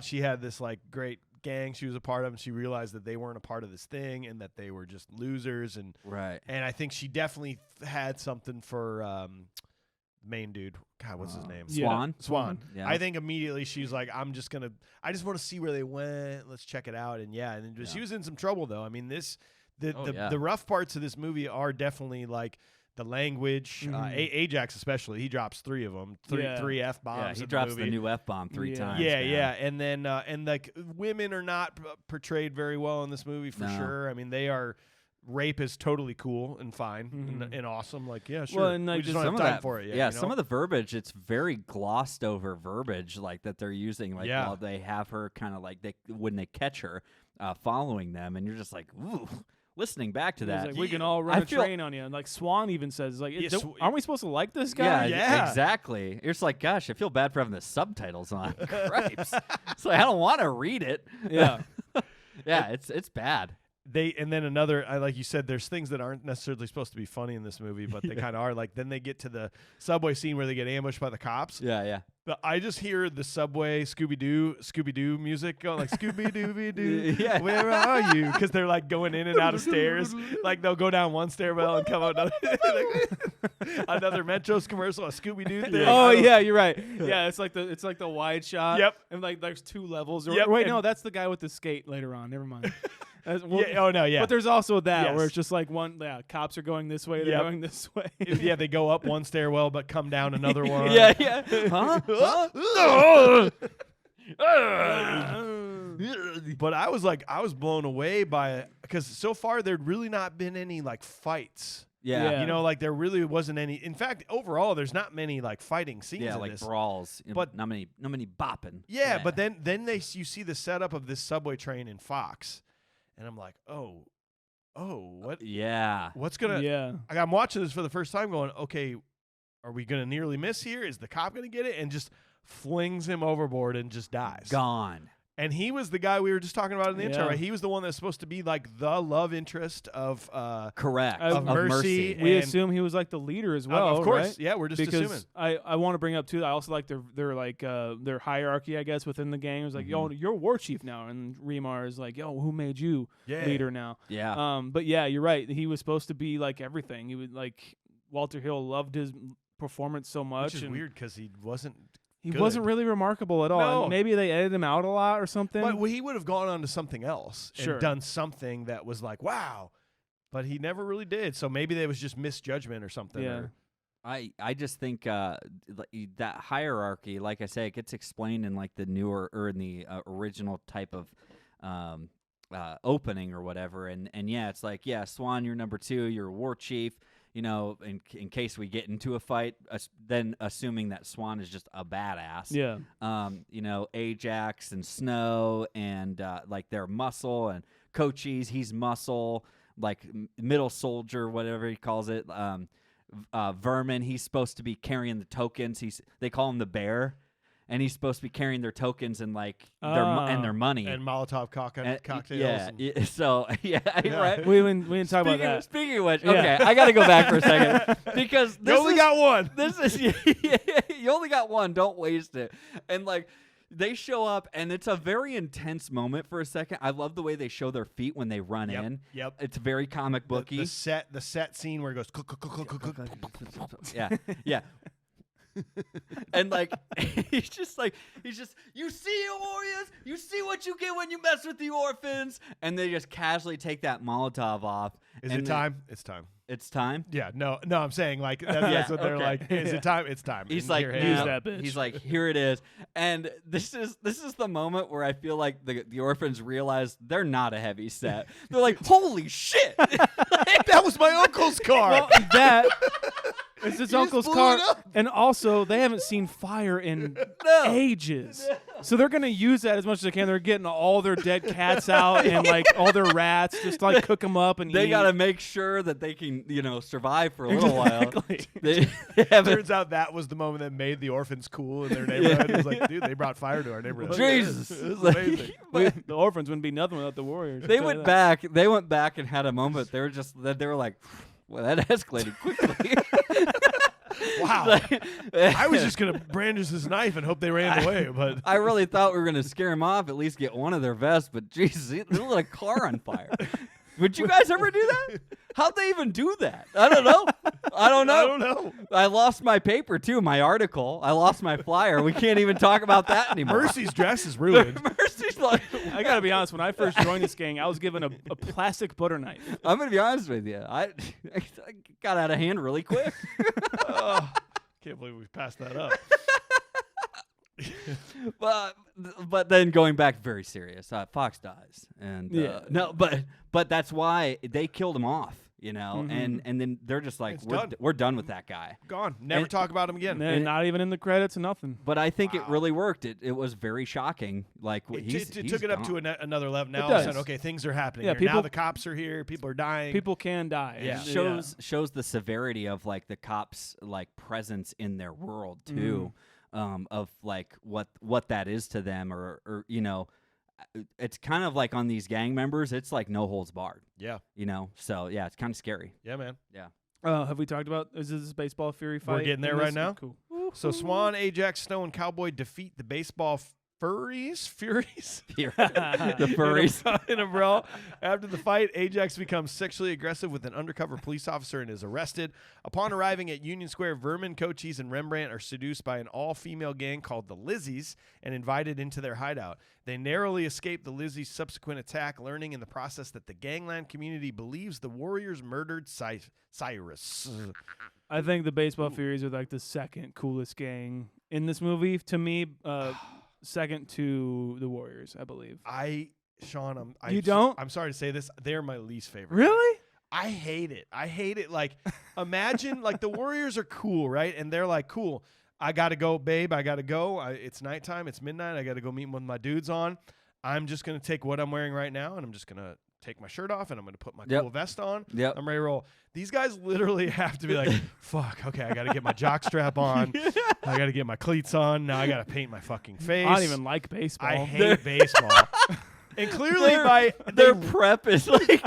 S2: she had this like great gang she was a part of, and she realized that they weren't a part of this thing and that they were just losers. And
S3: Right.
S2: and I think she definitely had something for main dude. God, what's his name?
S3: Swan.
S2: Swan.
S3: Yeah.
S2: I think immediately she's like, I just want to see where they went. Let's check it out. And yeah, and she was in some trouble though. I mean, the rough parts of this movie are definitely like the language. Ajax especially, he drops 3 of them, three F bombs.
S3: Yeah, he
S2: in
S3: drops
S2: the
S3: the
S2: movie.
S3: new F-bomb 3 times.
S2: Yeah,
S3: man.
S2: yeah, and then and like women are not portrayed very well in this movie for
S3: No.
S2: sure. I mean, they are. Rape is totally cool and fine and awesome. Like, yeah, sure.
S1: Well, and, like,
S2: we just
S1: some
S2: don't have
S3: of
S2: time
S3: that-
S2: for it yet.
S3: Yeah,
S2: you know?
S3: some of the verbiage, it's very glossed over verbiage like that they're using. Like,
S2: Yeah.
S3: while they have her kind of like when they catch her following them, and you're just like, ooh. Listening back to
S1: He's
S3: that,
S1: like, we can all run
S3: I
S1: a
S3: feel-
S1: train on you. And like Swan even says, like,
S2: Yeah,
S1: aren't we supposed to like this guy?
S2: Yeah.
S3: exactly. You're just like, gosh, I feel bad for having the subtitles on. Cripes. So I don't want to read it.
S1: Yeah.
S3: Yeah, it's bad.
S2: And then another, like you said, there's things that aren't necessarily supposed to be funny in this movie, but they kind of are. Like, then they get to the subway scene where they get ambushed by the cops.
S3: Yeah, yeah.
S2: But I just hear the subway Scooby-Doo music going like Scooby-Doo,
S3: Yeah.
S2: where are you? Because they're like going in and out of stairs. Like they'll go down one stairwell and come out another Mentos commercial, a Scooby-Doo thing.
S1: Oh yeah, you're right. Yeah, it's like the wide shot.
S2: Yep.
S1: And like there's 2 levels.
S2: Yep,
S1: Wait,
S2: and-
S1: no, that's the guy with the skate later on. Never mind.
S2: Yeah, oh no, yeah.
S1: But there's also that
S2: Yes.
S1: where it's just like cops are going this way, they're
S2: Yep.
S1: going this way.
S2: Yeah, they go up one stairwell but come down another one.
S3: Yeah, yeah. Huh?
S2: But I was blown away by it because so far there'd really not been any like fights.
S3: Yeah.
S1: Yeah.
S2: You know, like there really wasn't any. In fact, overall, there's not many like fighting scenes
S3: Yeah,
S2: in
S3: like
S2: this.
S3: brawls.
S2: But-
S3: not many bopping.
S2: Yeah, but then you see the setup of this subway train in Fox, and I'm like, oh, what?
S3: Yeah.
S2: What's gonna?
S1: Yeah.
S2: Like, I'm watching this for the first time, going, okay, are we gonna nearly miss here? Is the cop gonna get it? And just flings him overboard and just dies.
S3: Gone.
S2: And he was the guy we were just talking about in the intro,
S1: Yeah.
S2: right? He was the one that's supposed to be like the love interest of
S3: Correct.
S1: Of
S2: Mercy.
S1: We
S2: And-
S1: assume he was like the leader as well,
S2: of course,
S1: right?
S2: yeah, we're just
S1: Because
S2: assuming.
S1: I want to bring up too. I also like their like their hierarchy, I guess, within the gang. It was like, yo, you're war chief now, and Remar is like, yo, who made you
S2: Yeah.
S1: leader now?
S3: Yeah.
S1: But yeah, you're right. He was supposed to be like everything. He would like Walter Hill loved his performance so much,
S2: Which is
S1: and
S2: weird because he wasn't.
S1: he
S2: good.
S1: wasn't really remarkable at all.
S2: No.
S1: And maybe they edited him out a lot or something.
S2: But he would have gone on to something else
S1: Sure.
S2: and done something that was like, wow. But he never really did. So maybe there was just misjudgment or something.
S1: Yeah.
S2: or-
S3: I just think that hierarchy, like I say, it gets explained in like the newer or in the original type of opening or whatever. And yeah, it's like, yeah, Swan, you're number 2, you're a war chief. You know, in case we get into a fight, then assuming that Swan is just a badass.
S1: yeah.
S3: You know, Ajax and Snow and like their muscle and Cochise, he's muscle, like middle soldier, whatever he calls it. Vermin, he's supposed to be carrying the tokens. They call him the bear, and he's supposed to be carrying their tokens and like their money
S2: And Molotov cocktails.
S3: Yeah.
S2: and-
S3: So yeah, right.
S1: We didn't talk about that.
S3: Speaking of which,
S1: Yeah.
S3: okay, I got to go back for a second because
S2: You only got one.
S3: This is you only got one. Don't waste it. And like they show up, and it's a very intense moment for a second. I love the way they show their feet when they run in.
S2: Yep.
S3: It's very comic booky.
S2: The set scene where it goes. Cook, cook, cook, cook, cook, cook.
S3: Yeah, yeah. And like he's just you see warriors, you see what you get when you mess with the orphans, and they just casually take that Molotov off.
S2: Is
S3: and
S2: it
S3: then-
S2: time? It's time.
S3: It's time.
S2: Yeah, no, I'm saying like that's what they're
S3: okay.
S2: like. Is it time? It's time.
S3: He's
S2: And
S3: like,
S2: here,
S1: use
S2: hey,
S1: that bitch.
S3: He's like, here it is. And this is the moment where I feel like the orphans realize they're not a heavy set. They're like, holy shit!
S2: that was my uncle's car.
S1: Well, that it's his
S2: You just
S1: uncle's
S2: blew
S1: car,
S2: it up.
S1: and also they haven't seen fire in ages, so they're gonna use that as much as they can. They're getting all their dead cats out and like all their rats, just like cook them up and
S3: They
S1: eat.
S3: gotta make sure that they can, survive for a little while.
S1: Exactly.
S3: They haven't.
S2: Turns out that was the moment that made the orphans cool in their neighborhood. It was like, dude, they brought fire to our neighborhood.
S3: Jesus.
S2: This is
S3: Like,
S2: amazing.
S1: The orphans wouldn't be nothing without the Warriors.
S3: They
S1: I'll tell
S3: went
S1: you
S3: back. They went back and had a moment. They were like, well, that escalated quickly.
S2: Wow. I was just gonna brandish this knife and hope they ran away, but
S3: I really thought we were gonna scare them off, at least get one of their vests. But Jesus, they lit a car on fire. Would you guys ever do that? How'd they even do that? I don't know. I don't know. I lost my paper too, my article. I lost my flyer. We can't even talk about that anymore.
S2: Mercy's dress is ruined.
S3: Mercy's like,
S1: that. I gotta be honest. When I first joined this gang, I was given a plastic butter knife.
S3: I'm gonna be honest with you. I got out of hand really quick.
S2: Can't believe we passed that up.
S3: But then going back very serious, Fox dies, and
S1: Yeah.
S3: no, but that's why they killed him off, and then they're just like,
S2: It's done.
S3: we're done with that guy.
S2: Gone. Never
S3: And-
S2: talk about him again.
S1: And not even in the credits, nothing.
S3: But I think it
S2: Wow.
S3: really worked. It was very shocking. Like
S2: It
S3: he's
S2: took it up to another level. Now
S1: It
S2: all of a
S1: does.
S2: sudden, okay, things are happening.
S1: Yeah,
S2: here. Now
S1: people-
S2: the cops are here. People are dying.
S1: People can die.
S2: Yeah.
S1: And-
S3: shows the severity of like the cops' like presence in their world too, of like what that is to them, or it's kind of like on these gang members. It's like no holds barred.
S2: Yeah.
S3: So yeah, it's kind of scary.
S2: Yeah, man.
S3: Yeah.
S1: Have we talked about is this baseball fury fight?
S2: getting there
S1: in
S2: right
S1: this?
S2: now?
S1: Cool.
S2: So Swan, Ajax, Snow, and Cowboy defeat the baseball Furies
S3: the furries.
S2: in a brawl. After the fight, Ajax becomes sexually aggressive with an undercover police officer and is arrested. Upon arriving at Union Square, Vermin, Cochise, and Rembrandt are seduced by an all-female gang called the Lizzies and invited into their hideout. They narrowly escape the Lizzies' subsequent attack, learning in the process that the gangland community believes the Warriors murdered Cyrus.
S1: I think the baseball furies are like the second coolest gang in this movie to me. Second to the Warriors, I believe.
S2: Shaun,
S1: You don't?
S2: I'm sorry to say this. They're my least favorite.
S1: Really?
S2: I hate it. Like, imagine, like, the Warriors are cool, right? And they're like, cool, I got to go, babe. I got to go. It's nighttime. It's midnight. I got to go meet with my dudes on. I'm just going to take what I'm wearing right now, and I'm just going to take my shirt off, and I'm going to put my cool vest on.
S3: Yep.
S2: I'm ready to roll. These guys literally have to be like, fuck, okay, I got to get my jock strap on. I got to get my cleats on. Now I got to paint my fucking face.
S1: I don't even like baseball.
S2: I hate baseball. And clearly
S3: Their prep is like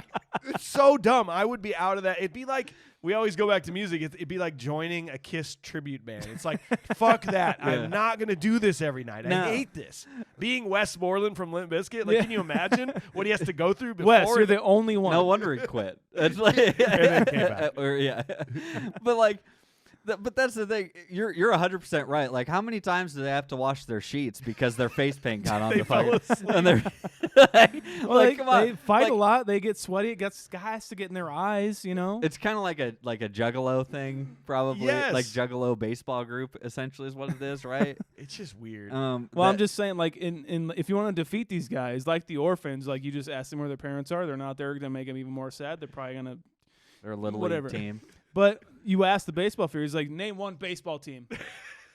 S2: it's so dumb. I would be out of that. It'd be like, we always go back to music. It'd be like joining a Kiss tribute band. It's like, fuck that.
S3: Yeah.
S2: I'm not going to do this every night.
S3: No.
S2: I hate this. Being Westmoreland from Limp Bizkit, like, can you imagine what he has to go through before?
S1: Wes, you're the only one.
S3: no wonder he quit. It's like,
S2: And then came back.
S3: yeah. But like, but that's the thing. You're 100% right. Like, how many times do they have to wash their sheets because their face paint got on
S2: They
S3: the fire?
S2: fell asleep.
S3: And they're
S1: Well,
S3: like, come on.
S1: They fight
S3: Like,
S1: a lot. They get sweaty. It has to get in their eyes,
S3: It's kind of like a Juggalo thing, probably.
S2: Yes.
S3: Like Juggalo baseball group, essentially, is what it is, right?
S2: It's just weird.
S1: Well, I'm just saying, like, in if you want to defeat these guys, like the orphans, like you just ask them where their parents are. They're not there. Going to make them even more sad. They're probably gonna.
S3: they're a little
S1: whatever.
S3: league team.
S1: But you ask the baseball furies, like, name one baseball team.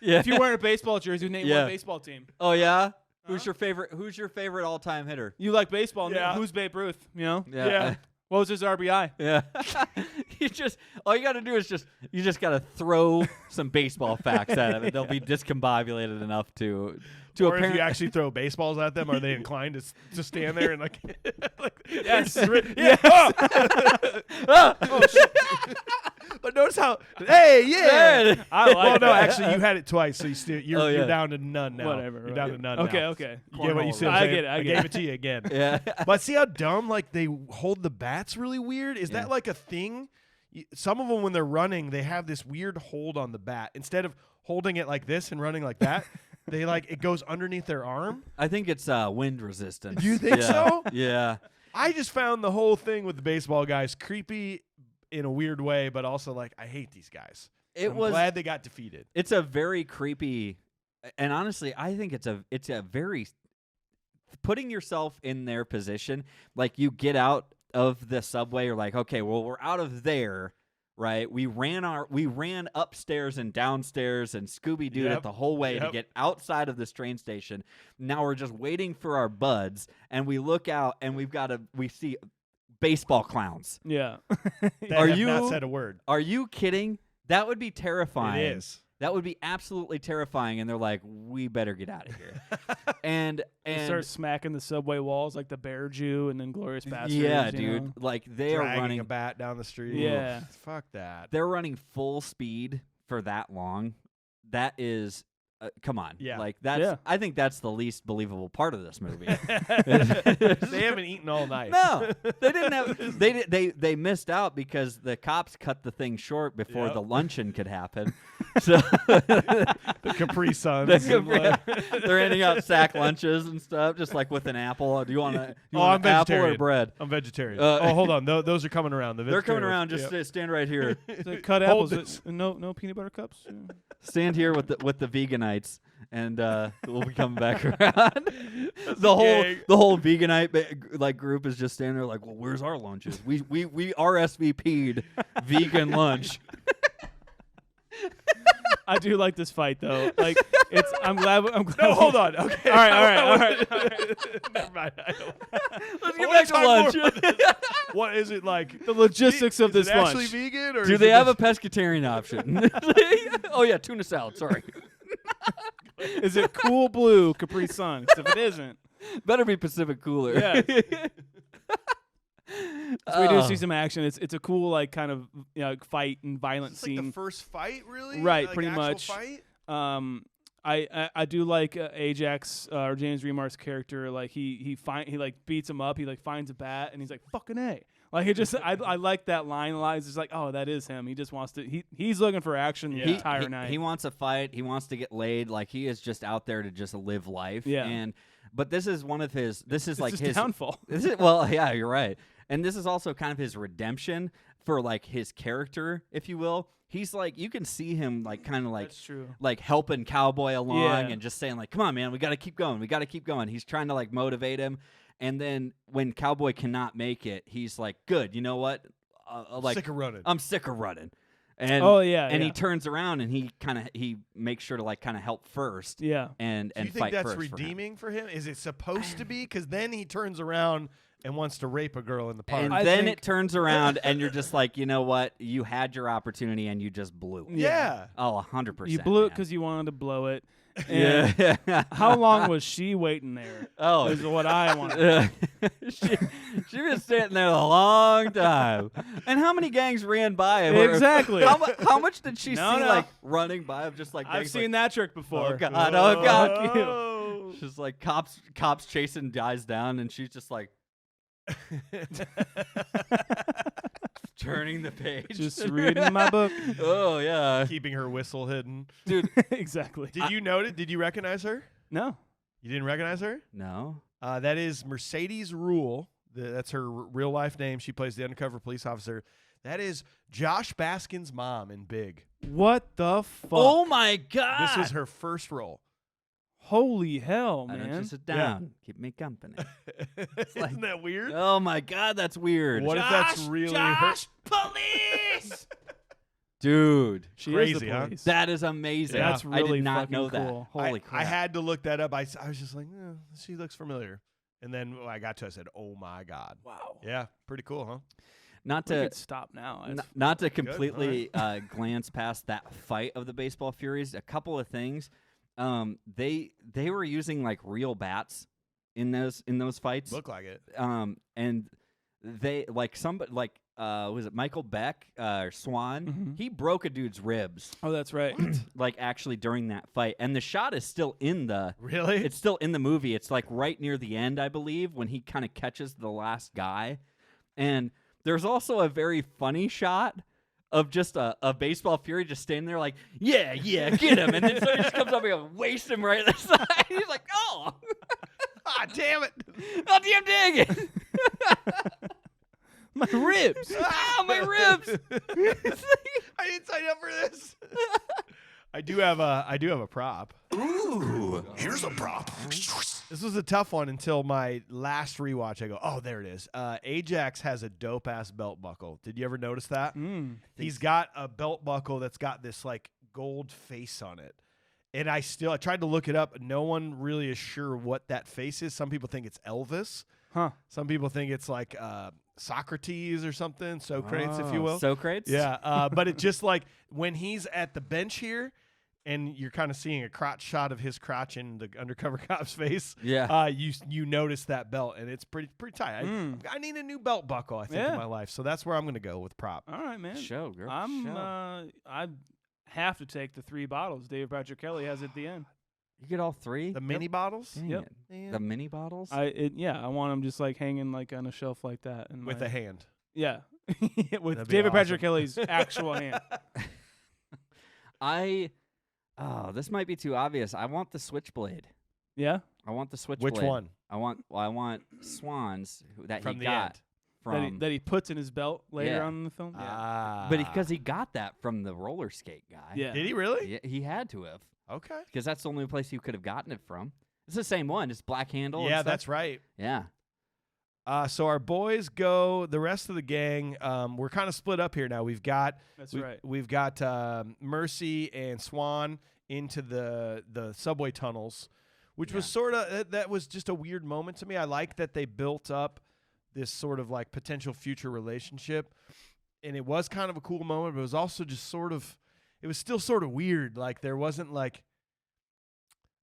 S3: Yeah.
S1: If you're wearing a baseball jersey, name
S3: Yeah.
S1: one baseball team.
S3: Oh yeah. Who's your favorite all-time hitter?
S1: You like baseball?
S2: Yeah.
S1: Who's Babe Ruth?
S2: Yeah.
S1: What was his RBI?
S3: Yeah. All you got to do is you just got to throw some baseball facts at them, and they'll be discombobulated enough to
S2: or if
S3: apparently
S2: you actually throw baseballs at them, are they inclined to stand there and like,
S1: Yes.
S2: yeah. Oh, shit. But notice how, hey, yeah.
S1: I like
S2: Well, no,
S1: that.
S2: actually, you had it twice, so you're
S3: Oh, yeah.
S2: down to none now.
S1: Whatever.
S2: You're down to none.
S1: Okay,
S2: now.
S1: okay.
S2: You get what you said?
S1: I get it. I get
S2: gave
S1: it.
S2: it to you again.
S3: Yeah.
S2: But see how dumb, like, they hold the bats really weird? Is
S3: Yeah.
S2: that like a thing? Some of them, when they're running, they have this weird hold on the bat. Instead of holding it like this and running like that, they it goes underneath their arm.
S3: I think it's wind resistance.
S2: You think
S3: Yeah.
S2: so?
S3: Yeah.
S2: I just found the whole thing with the baseball guys creepy in a weird way, but also like I hate these guys. I'm
S3: was
S2: glad they got defeated.
S3: It's a very creepy, and honestly, I think it's a very putting yourself in their position. Like you get out of the subway, you're like, okay, well we're out of there, right? We ran upstairs and downstairs and Scooby-Dooed it the whole way to get outside of this train station. Now we're just waiting for our buds, and we look out and we see baseball clowns.
S1: Yeah.
S2: Are you not said a word?
S3: Are you kidding? That would be terrifying.
S2: It is.
S3: That would be absolutely terrifying, and they're like, "We better get out of here." and
S1: they start smacking the subway walls like the Bear Jew and then Glorious Bastards.
S3: Yeah,
S1: you
S3: dude.
S1: know?
S3: Like they
S2: Dragging
S3: are running
S2: a bat down the street.
S1: Yeah.
S2: Fuck that.
S3: They're running full speed for that long. That is, come on.
S2: Yeah.
S3: Like that's.
S1: Yeah.
S3: I think that's the least believable part of this movie.
S2: They haven't eaten all night.
S3: No, they didn't have. They missed out because the cops cut the thing short before the luncheon could happen. So
S2: The Capri Suns.
S3: they're handing out sack lunches and stuff, just like with an apple. Do you want an
S2: I'm
S3: apple or
S2: vegetarian.
S3: bread?
S2: I'm vegetarian.
S3: Oh,
S2: hold on. Those are coming around.
S3: They're coming around. Just stand right here.
S1: Like cut
S2: Hold
S1: apples. No peanut butter cups. Yeah.
S3: Stand here with the veganites, and we'll be coming back around. The whole veganite group is just standing there like, well, where's our lunches? We RSVP'd vegan lunch.
S1: I do like this fight though. Like it's. I'm glad.
S2: No, hold on. Okay.
S1: All right.
S2: Never mind.
S3: Let's get back to lunch.
S2: What is it like?
S1: The logistics of
S2: Is
S1: this
S2: it actually
S1: lunch.
S2: vegan, or
S3: Do
S2: is
S3: they
S2: it
S3: have a
S2: just-
S3: pescatarian option? Oh yeah, tuna salad. Sorry.
S1: Is it Cool Blue Capri Sun? 'Cause if it isn't,
S3: Better be Pacific Cooler.
S1: Yes. so we do see some action. It's a cool like kind of fight and violent
S2: It's like
S1: scene.
S2: the first fight, really?
S1: Right,
S2: Like
S1: pretty
S2: actual
S1: much.
S2: Fight?
S1: I do like Ajax or James Remar's character. Like he like beats him up. He like finds a bat and he's like fucking A. Like it just I like that line a lot. It's just like, oh, that is him. He just wants to. He's looking for action the entire night.
S3: He wants to fight. He wants to get laid. Like he is just out there to just live life.
S1: Yeah.
S3: But this is one of his. This is like
S1: his
S3: his
S1: downfall.
S3: Well, yeah, you're right. And this is also kind of his redemption for like his character, if you will. He's like, you can see him like kind of like
S1: That's true.
S3: like helping Cowboy along
S1: Yeah.
S3: and just saying like, come on, man, we got to keep going. We got to keep going. He's trying to like motivate him. And then when Cowboy cannot make it, he's like, good, you know what? Like,
S2: Sick of running.
S3: I'm sick of running. And
S1: and
S3: he turns around and he makes sure to like kind of help first.
S1: Yeah.
S3: And
S2: Do you think
S3: fight
S2: that's
S3: first
S2: redeeming for him? Is it supposed to be? Because then he turns around and wants to rape a girl in the park.
S3: And
S1: I
S3: then
S1: think-
S3: it turns around and you're just like, you know what? You had your opportunity and you just blew it.
S2: yeah.
S3: Oh, 100%.
S1: You blew it
S3: man.
S1: because you wanted to blow it. And
S3: Yeah.
S1: how long was she waiting there?
S3: Oh,
S1: Is what I want. to
S3: she was sitting there a long time. And how many gangs ran by him?
S1: Exactly.
S3: How much did she
S1: No,
S3: see
S1: no.
S3: like running by him? Just like
S1: I've
S3: gangs,
S1: seen that trick before.
S3: Oh God! Oh God!
S2: Oh.
S3: She's like cops chasing guys down, and she's just like turning the page,
S1: Just reading my book.
S3: Oh yeah,
S2: Keeping her whistle hidden.
S3: dude.
S1: Exactly.
S2: Did you notice? Did you recognize her?
S1: No.
S2: You didn't recognize her?
S3: No.
S2: That is Mercedes Rule. That's her real life name. She plays the undercover police officer. That is Josh Baskin's mom in Big.
S1: What the fuck?
S3: Oh my God!
S2: This was her first role.
S1: Holy hell,
S3: I don't
S1: man.
S3: just sit down. Keep me company.
S2: Isn't that weird?
S3: Oh my God, that's weird.
S2: What if that's really her?
S3: Police, dude.
S1: She
S2: Crazy,
S1: is the
S2: huh?
S1: police.
S3: That is amazing.
S2: Yeah.
S1: That's
S3: I
S1: really
S3: did not
S1: fucking
S3: know
S1: cool.
S3: that. Holy crap!
S2: I had to look that up. I was just like, she looks familiar. And then when I got to it, I said, oh my God.
S1: Wow.
S2: Yeah, pretty cool, huh?
S3: Not
S1: We
S3: to
S1: could stop now.
S3: not to completely glance past that fight of the Baseball Furies. A couple of things. They were using like real bats in those fights.
S2: Look like it.
S3: And they was it Michael Beck or Swan?
S1: Mhm.
S3: He broke a dude's ribs
S1: Oh, that's right.
S3: like actually during that fight, and the shot is still in the.
S2: Really?
S3: It's still in the movie. It's like right near the end, I believe, when he kind of catches the last guy. And there's also a very funny shot of just a baseball fury just standing there like, yeah, get him. And then somebody just comes up and wastes him right at the side. He's like, oh.
S2: Ah, damn it.
S3: Oh, damn dang it.
S1: My ribs.
S3: My ribs.
S2: I didn't sign up for this. I do have a prop.
S5: Ooh, here's a prop.
S2: This was a tough one until my last rewatch. I go, oh, there it is. Ajax has a dope ass belt buckle. Did you ever notice that? He's got a belt buckle that's got this like gold face on it. And I tried to look it up. No one really is sure what that face is. Some people think it's Elvis.
S1: Huh.
S2: Some people think it's like Socrates or something. Socrates, if you will.
S3: Socrates?
S2: Yeah. But it just like when he's at the bench here, and you're kind of seeing a crotch shot of his crotch in the undercover cop's face.
S3: Yeah.
S2: You notice that belt, and it's pretty tight. I need a new belt buckle, I think, in my life. So that's where I'm going to go with prop.
S1: All right, man.
S3: Show, girl.
S1: I have to take the 3 bottles David Patrick Kelly has at the end.
S3: You get all 3?
S2: The mini bottles?
S3: Dang
S1: Yep.
S3: it. The mini bottles?
S1: I want them just like hanging like on a shelf like that. And
S2: With a hand.
S1: Yeah. With
S2: That'd be
S1: David
S2: awesome.
S1: Patrick Kelly's actual hand.
S3: This might be too obvious. I want the switchblade.
S1: Yeah?
S3: I want the switchblade.
S2: Which one?
S3: I want Swan's that
S2: From
S3: he
S2: the
S3: got
S2: end.
S3: from.
S1: That he puts in his belt later
S3: Yeah.
S1: on in the film?
S3: but because he got that from the roller skate guy.
S1: Yeah.
S2: Did he really?
S3: Yeah, he had to have,
S2: Okay.
S3: because that's the only place he could have gotten it from. It's the same one. It's black handle. and
S2: Yeah,
S3: stuff.
S2: that's right.
S3: Yeah.
S2: So our boys go. The rest of the gang, we're kind of split up here now. We've got We've got Mercy and Swan into the subway tunnels, which was sort of that was just a weird moment to me. I like that they built up this sort of like potential future relationship, and it was kind of a cool moment. But it was also just sort of, it was still sort of weird. Like there wasn't like,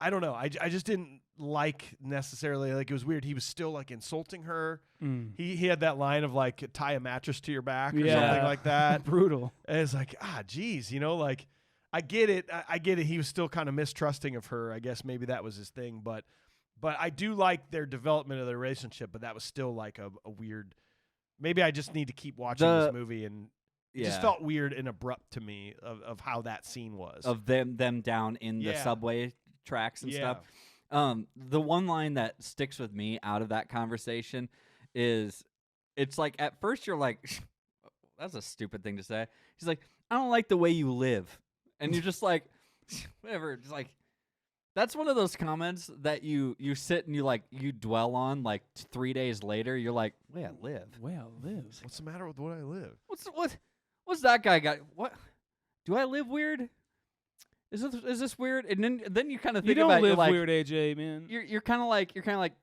S2: I don't know. I just didn't like necessarily, like it was weird. He was still like insulting her. He had that line of like tie a mattress to your back or something like that.
S1: Brutal.
S2: And it's like, geez, like I get it. I get it. He was still kind of mistrusting of her. I guess maybe that was his thing. But I do like their development of their relationship, but that was still like a weird, maybe I just need to keep watching this movie, and it just felt weird and abrupt to me of how that scene was.
S3: Of them down in the subway tracks and stuff. The one line that sticks with me out of that conversation is, it's like at first you're like, that's a stupid thing to say. He's like, I don't like the way you live. And you're just like, whatever. Just like, that's one of those comments that you sit and you dwell on like 3 days later. You're like, way I live.
S2: What's the matter with what I live?
S3: What's that guy got? What? Do I live weird? Is this weird? And then you kind of think
S1: you
S3: about
S1: don't
S3: it,
S1: live
S3: like,
S1: weird, AJ, man.
S3: You're kind of like,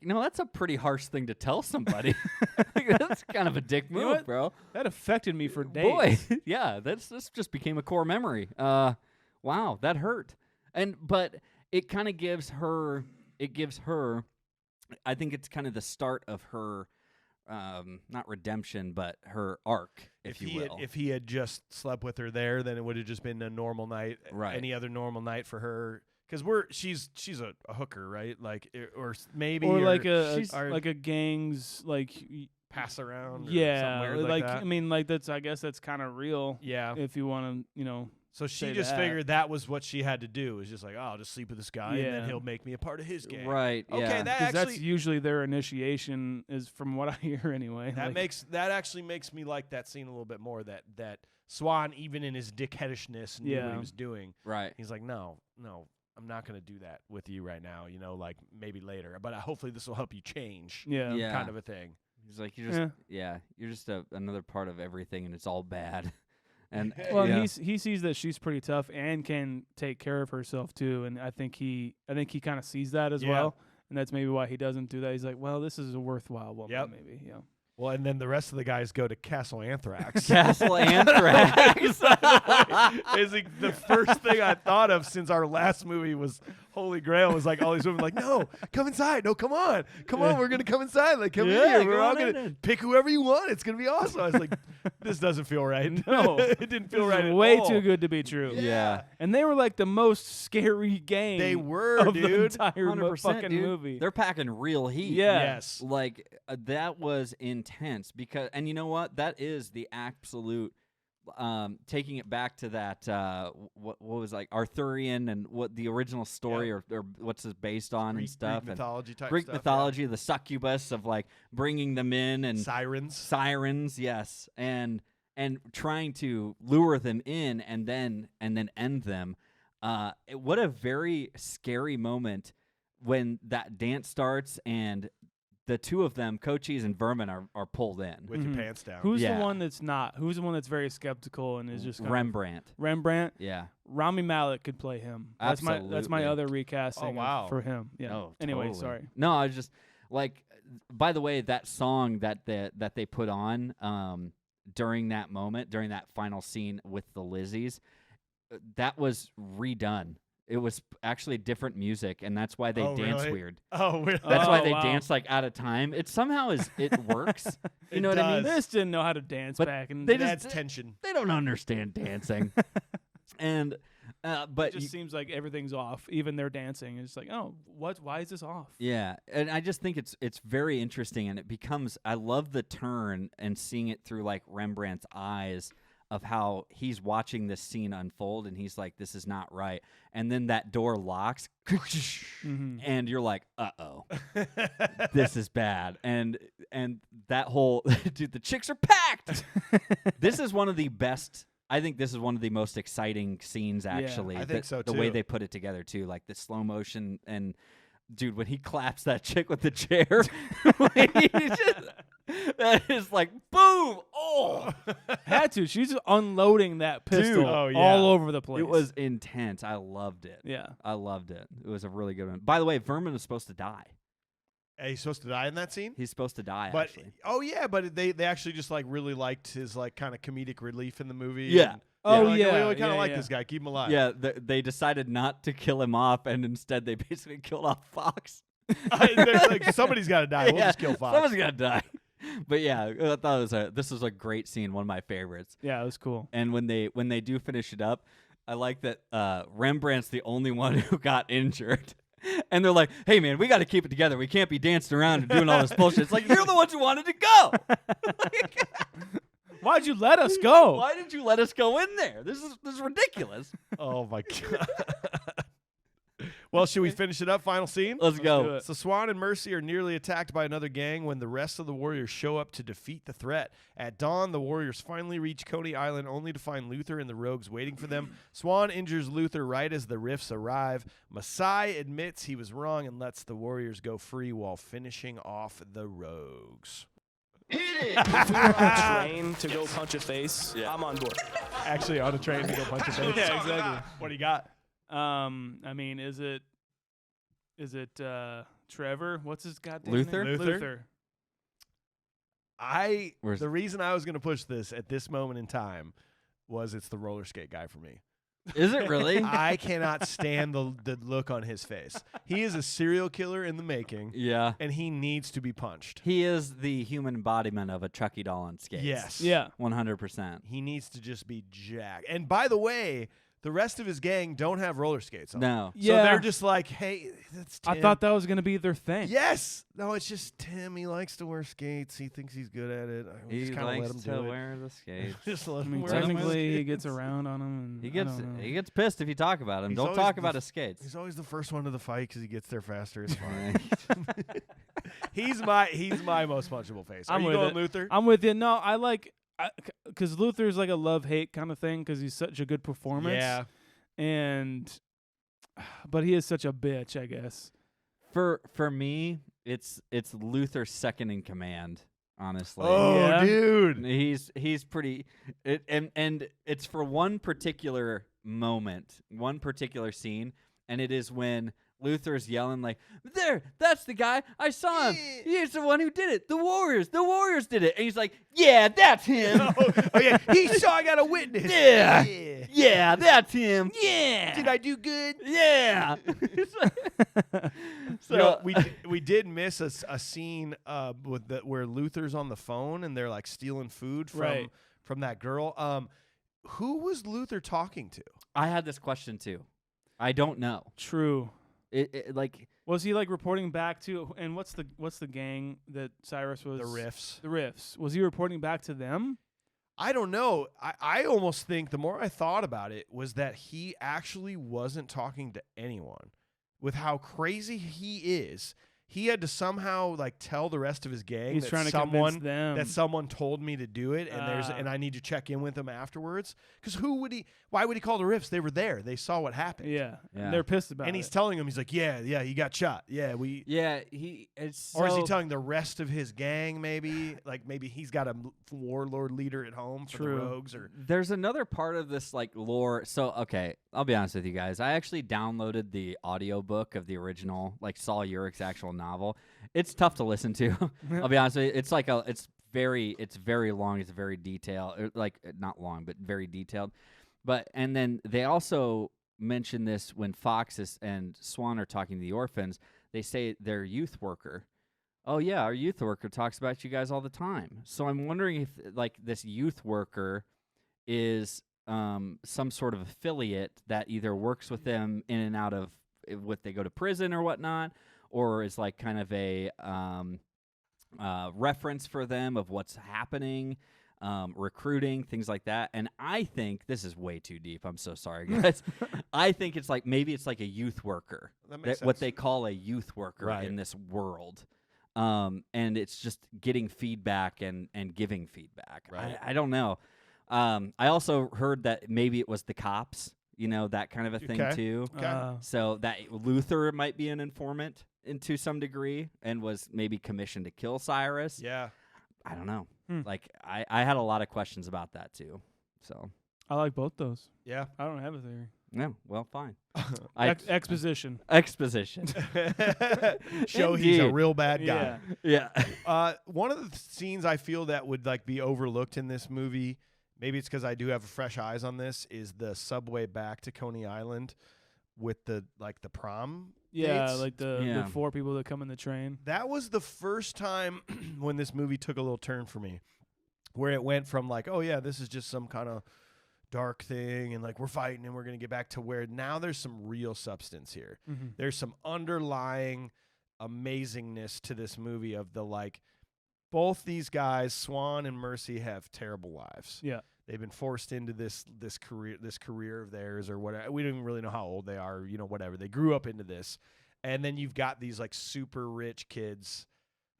S3: that's a pretty harsh thing to tell somebody. That's kind of a dick move,
S1: what?
S3: bro.
S1: That affected me for days.
S3: Boy, yeah, this just became a core memory. Wow, that hurt. But it kind of gives her. I think it's kind of the start of her, not redemption, but her arc, if you will.
S2: If he had just slept with her there, then it would have just been a normal night.
S3: Right.
S2: Any other normal night for her. Because she's a hooker, right? Like, or maybe,
S1: like
S2: she's
S1: a gang's like
S2: pass around. Or
S1: yeah,
S2: something weird like that.
S1: I mean, like I guess that's kind of real.
S2: Yeah.
S1: If you want to,
S2: So she
S1: say
S2: just
S1: that.
S2: figured that was what she had to do. It was just like, I'll just sleep with this guy, and then he'll make me a part of his gang.
S3: Right.
S2: Okay,
S3: Yeah.
S2: that
S1: that's
S2: actually
S1: usually their initiation, is from what I hear anyway.
S2: that actually makes me like that scene a little bit more. That Swan, even in his dickheadishness, knew what he was doing.
S3: Right.
S2: He's like, no, I'm not going to do that with you right now. Like maybe later, but hopefully this will help you change.
S1: Yeah.
S2: Kind of a thing.
S3: He's like, you're just another part of everything, and it's all bad. And
S1: he sees that she's pretty tough and can take care of herself too, and I think he kind of sees that as well, and that's maybe why he doesn't do that. He's like, well, this is a worthwhile woman, maybe. Yeah.
S2: Well, and then the rest of the guys go to Castle Anthrax.
S3: Castle Anthrax
S2: is the first thing I thought of since our last movie was Holy Grail. Was like all these women like, no, come inside. No, come on, we're gonna come inside. Like, come in here. We're all gonna pick whoever you want. It's gonna be awesome. I was like, this doesn't feel right.
S1: No,
S2: it didn't feel right.
S1: Way
S2: at all.
S1: too good to be true.
S3: Yeah.
S1: And they were like the most scary gang.
S2: They were,
S1: of
S2: dude.
S1: the entire
S3: 100%,
S1: fucking
S3: dude.
S1: movie.
S3: They're packing real heat.
S1: Yeah.
S2: Yes.
S3: Like that was intense, because, and you know what? That is the absolute taking it back to that what was like Arthurian and what the original story or what's it based on and stuff.
S2: Greek mythology type
S3: Greek
S2: stuff,
S3: mythology, the succubus of like bringing them in and sirens, yes, and trying to lure them in and then end them. What a very scary moment when that dance starts and the two of them, Cochise and Vermin, are pulled in
S2: with your pants down.
S1: Who's the one that's not? Who's the one that's very skeptical and is just kind
S3: Rembrandt?
S1: Rembrandt.
S3: Yeah.
S1: Rami Malek could play him.
S3: Absolutely.
S1: That's my other recasting.
S2: Oh, wow.
S1: For him. Yeah.
S3: Oh,
S1: anyway,
S3: totally.
S1: sorry.
S3: No, I was just like. By the way, that song that they put on during that moment, during that final scene with the Lizzies, that was redone. It was actually different music, and that's why they dance weird.
S2: Oh, really?
S3: That's why they dance like out of time. It works. You know what I mean?
S1: They just didn't know how to dance back, and
S2: That's tension.
S3: They don't understand dancing, and but
S1: it just seems like everything's off. Even their dancing is like, oh, what? Why is this off?
S3: Yeah, and I just think it's very interesting, and it becomes. I love the turn and seeing it through like Rembrandt's eyes of how he's watching this scene unfold, and he's like, "This is not right." And then that door locks, and you're like, "Uh-oh, this is bad." And that whole dude, the chicks are packed. This is one of the best. I think this is one of the most exciting scenes, actually.
S2: Yeah, I think so, too.
S3: The way they put it together, too, like the slow motion and. Dude, when he claps that chick with the chair, that is like, boom! Oh!
S1: Had to. She's unloading that pistol all over the place.
S3: It was intense. I loved it.
S1: Yeah.
S3: I loved it. It was a really good one. By the way, Vermin was supposed to die.
S2: He's supposed to die in that scene?
S3: He's supposed to die,
S2: but,
S3: actually.
S2: Oh, yeah, but they actually just like really liked his like kind of comedic relief in the movie.
S3: Yeah.
S2: We kind of like this guy. Keep him alive.
S3: Yeah, they decided not to kill him off, and instead they basically killed off Fox.
S2: Like, somebody's got to die. We'll just kill Fox.
S3: Someone's got to die. But yeah, I thought this was a great scene, one of my favorites.
S1: Yeah, it was cool.
S3: And when they do finish it up, I like that Rembrandt's the only one who got injured. And they're like, "Hey man, we got to keep it together. We can't be dancing around and doing all this bullshit." It's like, you're the ones who wanted to go.
S1: Why'd you let us go?
S3: Why did you let us go in there? This is ridiculous.
S2: Oh my god. Well, should we finish it up? Final scene?
S3: Let's go.
S2: So Swan and Mercy are nearly attacked by another gang when the rest of the Warriors show up to defeat the threat. At dawn, the Warriors finally reach Coney Island, only to find Luther and the Rogues waiting for them. Swan injures Luther right as the Riffs arrive. Masai admits he was wrong and lets the Warriors go free while finishing off the Rogues.
S6: Hit it! If we were on a train to go punch a face, I'm on board.
S2: Actually on a train to go punch a face?
S1: Yeah, exactly.
S2: What do you got?
S1: I mean, is it Trevor? What's his goddamn
S3: Luther?
S1: name?
S2: Luther. The reason I was going to push this at this moment in time was it's the roller skate guy for me.
S3: Is it really?
S2: I cannot stand the look on his face. He is a serial killer in the making.
S3: Yeah.
S2: And he needs to be punched.
S3: He is the human embodiment of a Chucky doll on skates.
S2: Yes.
S1: Yeah.
S3: 100%.
S2: He needs to just be jacked. And by the way, the rest of his gang don't have roller skates on.
S3: No.
S2: So they're just like, hey, that's Tim.
S1: I thought that was going to be their thing.
S2: Yes. No, it's just Tim. He likes to wear skates. He thinks he's good at it.
S3: He
S2: just kind of let
S3: likes
S2: him
S3: to
S2: do it.
S3: wear the skates.
S2: Just let
S1: I
S2: him
S1: mean,
S2: wear them.
S1: technically, he gets around on them. And
S3: He gets pissed if you talk about him.
S2: He's
S3: Don't
S2: always
S3: talk
S2: the
S3: about his skates.
S2: He's always the first one to the fight because he gets there faster. It's fine. He's my most punchable face. Are
S1: I'm
S2: you
S1: with
S2: going
S1: it.
S2: Luther?
S1: I'm with you. No, I like because Luther's like a love-hate kind of thing because he's such a good performance.
S2: Yeah.
S1: But he is such a bitch, I guess.
S3: For me, it's Luther's second in command. Honestly,
S2: Oh, dude.
S3: he's pretty, and it's for one particular moment, one particular scene, and it is when Luther's yelling like, "There, that's the guy. I saw him. He's the one who did it. The Warriors did it." And he's like, "Yeah, that's him.
S2: Oh yeah, he saw. I got a witness.
S3: Yeah. Yeah, that's him. Yeah.
S2: Did I do good?
S3: Yeah." So
S2: You know, we did miss a scene where Luther's on the phone and they're like stealing food from that girl. Who was Luther talking to?
S3: I had this question too. I don't know.
S1: True.
S3: It like
S1: Was he like reporting back to? And what's the gang that Cyrus was?
S2: The Riffs.
S1: The Riffs. Was he reporting back to them?
S2: I don't know. I almost think the more I thought about it was that he actually wasn't talking to anyone. With how crazy he is, he had to somehow like tell the rest of his gang
S1: He's
S2: that
S1: trying to convince them
S2: that someone told me to do it, and I need to check in with them afterwards. Because why would he call the Riffs? They were there. They saw what happened.
S1: Yeah.
S3: Yeah.
S1: And they're pissed about it.
S2: And he's telling them, he's like, yeah, he got shot. Yeah,
S3: Yeah,
S2: or is he telling the rest of his gang maybe? Like maybe he's got a warlord leader at home for the rogues. Or
S3: There's another part of this like lore. So, okay, I'll be honest with you guys. I actually downloaded the audiobook of the original, like Saul Urich's actual novel. It's tough to listen to. I'll be honest with you. It's like it's very long. It's very detailed. Like not long, but very detailed. And then they also mention this when Fox and Swan are talking to the orphans. They say their youth worker. Oh yeah, our youth worker talks about you guys all the time. So I'm wondering if like this youth worker is some sort of affiliate that either works with them in and out of what they go to prison or whatnot, or is like kind of a reference for them of what's happening, recruiting, things like that. And I think this is way too deep. I'm so sorry, guys. I think it's like maybe it's like a youth worker,
S2: that makes sense.
S3: what they call a youth worker in this world. And it's just getting feedback and giving feedback.
S2: Right.
S3: I don't know. I also heard that maybe it was the cops, that kind of a thing too.
S2: Okay.
S3: So that Luther might be an informant to some degree and was maybe commissioned to kill Cyrus.
S2: Yeah.
S3: I don't know. Like I had a lot of questions about that too. So
S1: I like both those.
S2: Yeah.
S1: I don't have a theory.
S3: no, well, fine.
S1: Exposition.
S3: Exposition.
S2: Show he's a
S3: Indeed.
S2: real bad guy.
S3: Yeah.
S2: One of the scenes I feel that would like be overlooked in this movie, maybe it's because I do have fresh eyes on this, is the subway back to Coney Island with the prom.
S1: Yeah,
S2: dates.
S1: like the 4 people that come in the train.
S2: That was the first time when this movie took a little turn for me, where it went from like, oh yeah, this is just some kind of dark thing and like we're fighting and we're going to get back to where now there's some real substance here.
S1: Mm-hmm.
S2: There's some underlying amazingness to this movie of the like, both these guys, Swan and Mercy, have terrible lives.
S1: Yeah.
S2: They've been forced into this career of theirs or whatever. We don't even really know how old they are, whatever. They grew up into this. And then you've got these like super rich kids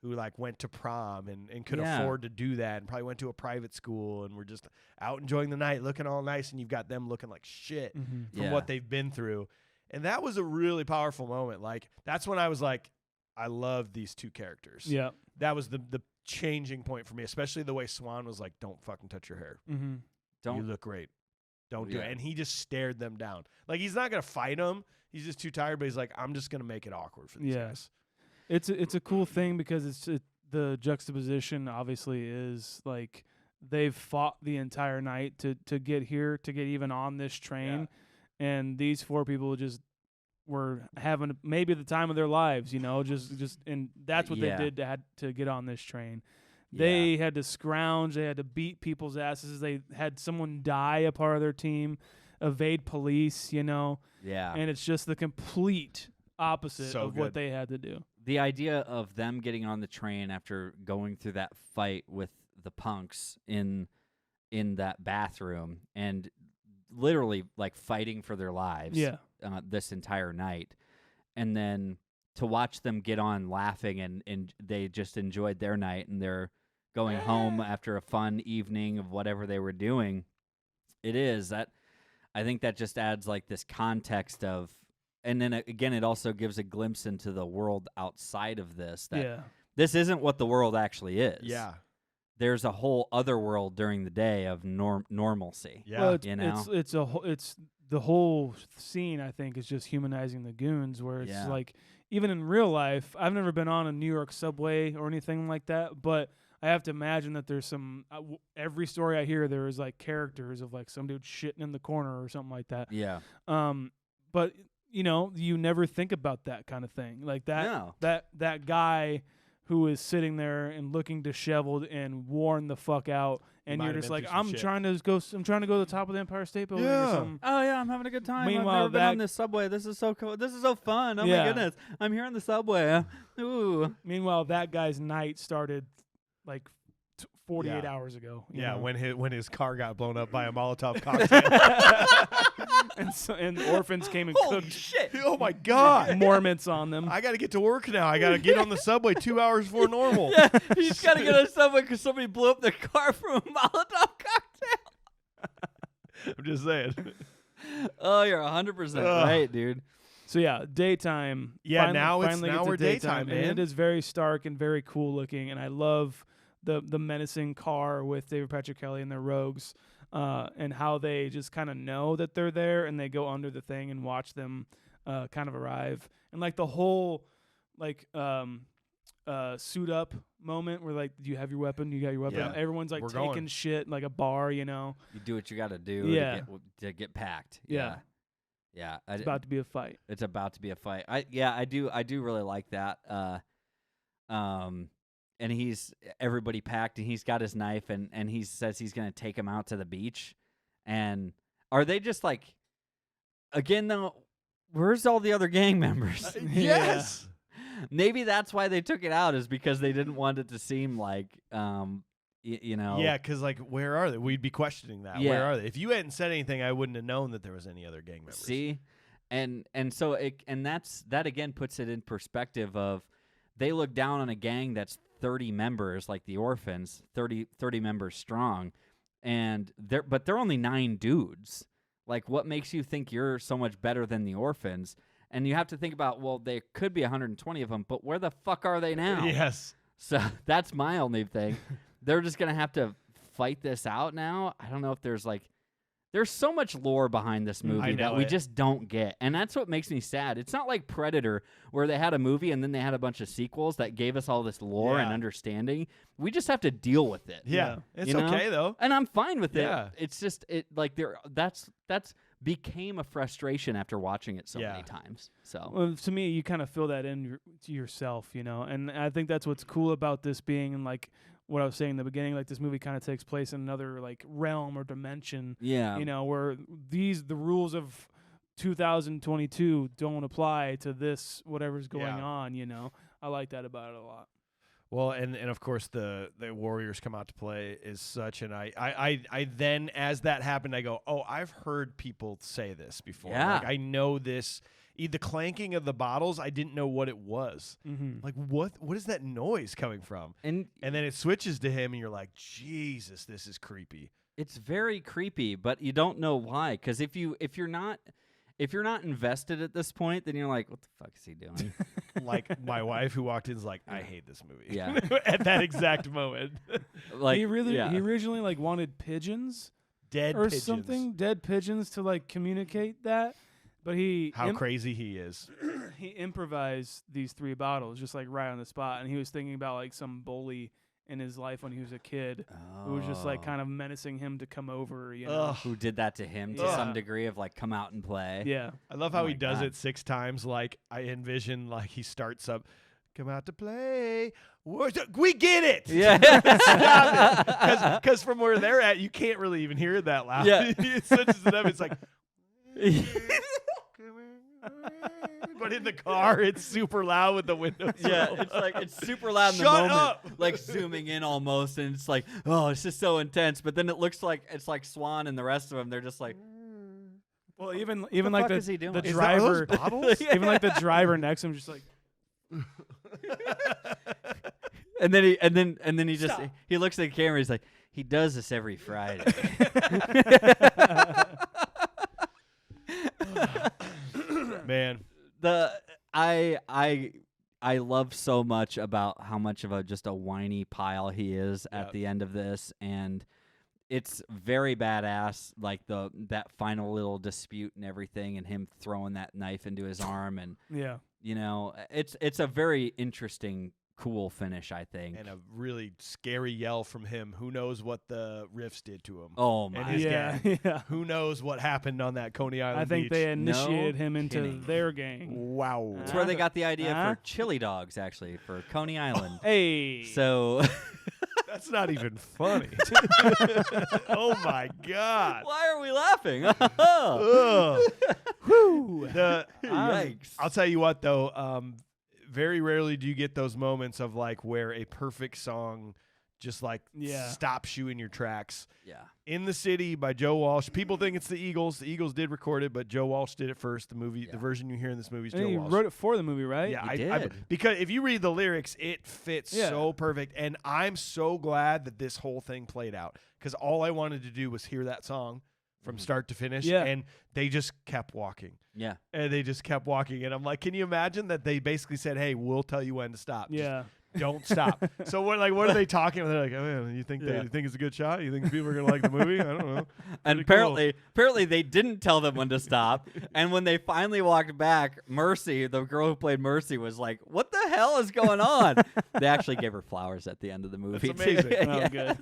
S2: who like went to prom and could afford to do that and probably went to a private school and were just out enjoying the night, looking all nice, and you've got them looking like shit from what they've been through. And that was a really powerful moment. Like that's when I was like, I love these two characters.
S1: Yeah.
S2: That was the changing point for me, especially the way Swan was like, don't fucking touch your hair.
S1: Mm-hmm.
S2: You look great. Don't do it. And he just stared them down. Like he's not going to fight them. He's just too tired, but he's like, I'm just going to make it awkward for these guys.
S1: It's a cool thing because the juxtaposition obviously is like they've fought the entire night to get here, to get even on this train. Yeah. And these 4 people just were having maybe the time of their lives, and that's what they did to get on this train. They had to scrounge, they had to beat people's asses, they had someone die a part of their team, evade police,
S3: Yeah.
S1: And it's just the complete opposite of what they had to do.
S3: The idea of them getting on the train after going through that fight with the punks in that bathroom and literally like fighting for their lives this entire night, and then to watch them get on laughing and they just enjoyed their night and they're going home after a fun evening of whatever they were doing. I think that just adds like this context of, and then again it also gives a glimpse into the world outside of this, that this isn't what the world actually is.
S2: Yeah.
S3: There's a whole other world during the day of normalcy.
S2: Yeah.
S1: Well, it's the whole scene, I think, is just humanizing the goons, where it's like, even in real life, I've never been on a New York subway or anything like that, but I have to imagine that there's some, every story I hear, there is like characters of like some dude shitting in the corner or something like that.
S3: Yeah.
S1: But you never think about that kind of thing. Like that guy who is sitting there and looking disheveled and worn the fuck out, and you're just like, I'm trying to go to the top of the Empire State Building or something.
S3: Oh yeah, I'm having a good time.
S1: Meanwhile,
S3: I've never been on this subway. This is so cool. This is so fun. Oh my goodness, I'm here on the subway. Ooh.
S1: Meanwhile, that guy's night started like 48 hours ago. you
S2: Yeah,
S1: know?
S2: when his car got blown up by a Molotov cocktail.
S1: and the orphans came and
S3: Holy
S1: cooked
S3: shit!
S2: Oh my God!
S1: Mormons on them.
S2: I got to get to work now. I got to get on the subway 2 hours before normal.
S3: Yeah, he's got to get on somewhere because somebody blew up their car from a Molotov cocktail.
S2: I'm just saying.
S3: Oh, you're 100% right, dude.
S1: So yeah, daytime.
S2: Yeah, now
S1: finally
S2: we're
S1: get to
S2: daytime, man.
S1: And it is very stark and very cool looking, and I love the menacing car with David Patrick Kelly and their rogues, and how they just kind of know that they're there, and they go under the thing and watch them kind of arrive, and like the whole suit up moment where like, do you have your weapon? You got your weapon?
S2: Yeah.
S1: Everyone's like
S2: We're
S1: taking
S2: going.
S1: shit like a bar, you know.
S3: You do what you got to do
S1: Yeah.
S3: to get packed.
S1: Yeah.
S3: Yeah.
S1: It's about to be a fight.
S3: It's about to be a fight. I do really like that. And everybody packed, and he's got his knife, and he says he's gonna take him out to the beach. And are they just like, again though, where's all the other gang members?
S2: Yes.
S3: Maybe that's why they took it out, is because they didn't want it to seem like you know.
S2: Yeah, because like, where are they? We'd be questioning that.
S3: Yeah.
S2: Where are they? If you hadn't said anything, I wouldn't have known that there was any other gang members.
S3: See, and so that again puts it in perspective of, they look down on a gang that's 30 members, like the orphans, 30 members strong, and they're only 9 dudes. Like, what makes you think you're so much better than the orphans? And you have to think about, well, there could be 120 of them, but where the fuck are they now?
S2: Yes.
S3: So that's my only thing. They're just going to have to fight this out now. I don't know if there's so much lore behind this movie that we just don't get. And that's what makes me sad. It's not like Predator, where they had a movie and then they had a bunch of sequels that gave us all this lore and understanding. We just have to deal with it.
S2: Yeah. It's
S3: you know?
S2: okay, though.
S3: And I'm fine with
S2: Yeah.
S3: it. It's just that's became a frustration after watching it so many times. So
S1: Well, to me, you kind of feel that in to yourself, you know, and I think that's what's cool about this being, and like what I was saying in the beginning, like this movie kind of takes place in another like realm or dimension,
S3: yeah,
S1: you know, where the rules of 2022 don't apply to this whatever's going on, you know. I like that about it a lot.
S2: Well, and of course the Warriors come out to play is such, and I then, as that happened, I go, oh, I've heard people say this before.
S3: Yeah.
S2: Like, I know this. The clanking of the bottles, I didn't know what it was.
S1: Mm-hmm.
S2: Like, what is that noise coming from?
S3: and
S2: And then it switches to him, and you're like, Jesus, this is creepy.
S3: it's very creepy, but you don't know why. Because if you're not invested at this point, then you're like, what the fuck is he doing?
S2: Like, my wife who walked in is like, I hate this movie.
S3: Yeah.
S2: At that exact moment.
S1: He originally like wanted pigeons
S2: Dead
S1: or
S2: pigeons.
S1: something, dead pigeons to like communicate that, but
S2: How crazy he is.
S1: he improvised these 3 bottles just like right on the spot, and he was thinking about like some bully in his life when he was a kid who was just like kind of menacing him to come over, you know.
S3: Who did that to him to
S1: Yeah.
S3: some degree of like, come out and play.
S1: Yeah.
S2: I love how
S3: Oh
S2: he
S3: my
S2: does
S3: God.
S2: it 6 times. Like, I envision, like, he starts up, come out to play. We get it.
S3: Yeah.
S2: Because from where they're at, you can't really even hear it that loud.
S3: Yeah.
S2: It switches it up. It's like, but in the car, it's super loud with the windows.
S3: Yeah,
S2: rolled
S3: it's
S2: up.
S3: like it's super loud in the
S2: Shut
S3: moment,
S2: up!
S3: like zooming in almost, and it's like, oh, it's just so intense. But then it looks like it's like Swan and the rest of them. They're just like,
S1: Well, even
S3: the
S1: like
S3: fuck is he doing?
S1: the
S3: Is
S2: that those
S1: driver,
S2: bottles?
S1: even like the driver next to him, just like
S3: and then he just he looks at the camera. He's like, he does this every Friday.
S2: Man.
S3: I love so much about how much of just a whiny pile he is at the end of this, and it's very badass. Like that final little dispute and everything, and him throwing that knife into his arm, and
S1: yeah.
S3: you know, it's a very interesting, cool finish, I think.
S2: And a really scary yell from him. Who knows what the riffs did to him?
S3: Oh
S2: And
S3: my!
S2: his
S1: Yeah,
S2: gang.
S1: yeah.
S2: Who knows what happened on that Coney Island
S1: I think
S2: beach?
S1: they initiated him into
S3: kidding.
S1: their gang.
S2: Wow.
S3: That's where they got the idea
S1: Huh?
S3: for chili dogs, actually, for Coney Island.
S1: Hey.
S3: So
S2: That's not even funny. Oh my God.
S3: why are we laughing?
S2: Ugh.
S1: Whew.
S3: Yikes!
S2: I'll tell you what, though. Very rarely do you get those moments of like where a perfect song just like
S1: Yeah.
S2: stops you in your tracks.
S3: Yeah.
S2: In the City by Joe Walsh. People think it's the Eagles. The Eagles did record it, but Joe Walsh did it first. The movie, the version you hear in this movie is
S1: And
S2: Joe
S1: he
S2: Walsh.
S1: wrote it for the movie, right?
S2: Yeah,
S3: He
S2: I
S3: did.
S2: because if you read the lyrics, it fits
S1: Yeah.
S2: so perfect. And I'm so glad that this whole thing played out because all I wanted to do was hear that song from start to finish.
S1: Yeah.
S2: And they just kept walking.
S3: Yeah.
S2: And they just kept walking. And I'm like, can you imagine that they basically said, hey, we'll tell you when to stop. Just
S1: Yeah.
S2: don't stop. So what are they talking about? They're like, oh, man, you think it's a good shot? You think people are gonna like the movie? I don't know.
S3: And
S2: Pretty
S3: apparently they didn't tell them when to stop. And when they finally walked back, Mercy, the girl who played Mercy, was like, "What the hell is going on?" They actually gave her flowers at the end of the movie.
S2: That's amazing.
S1: Oh, good.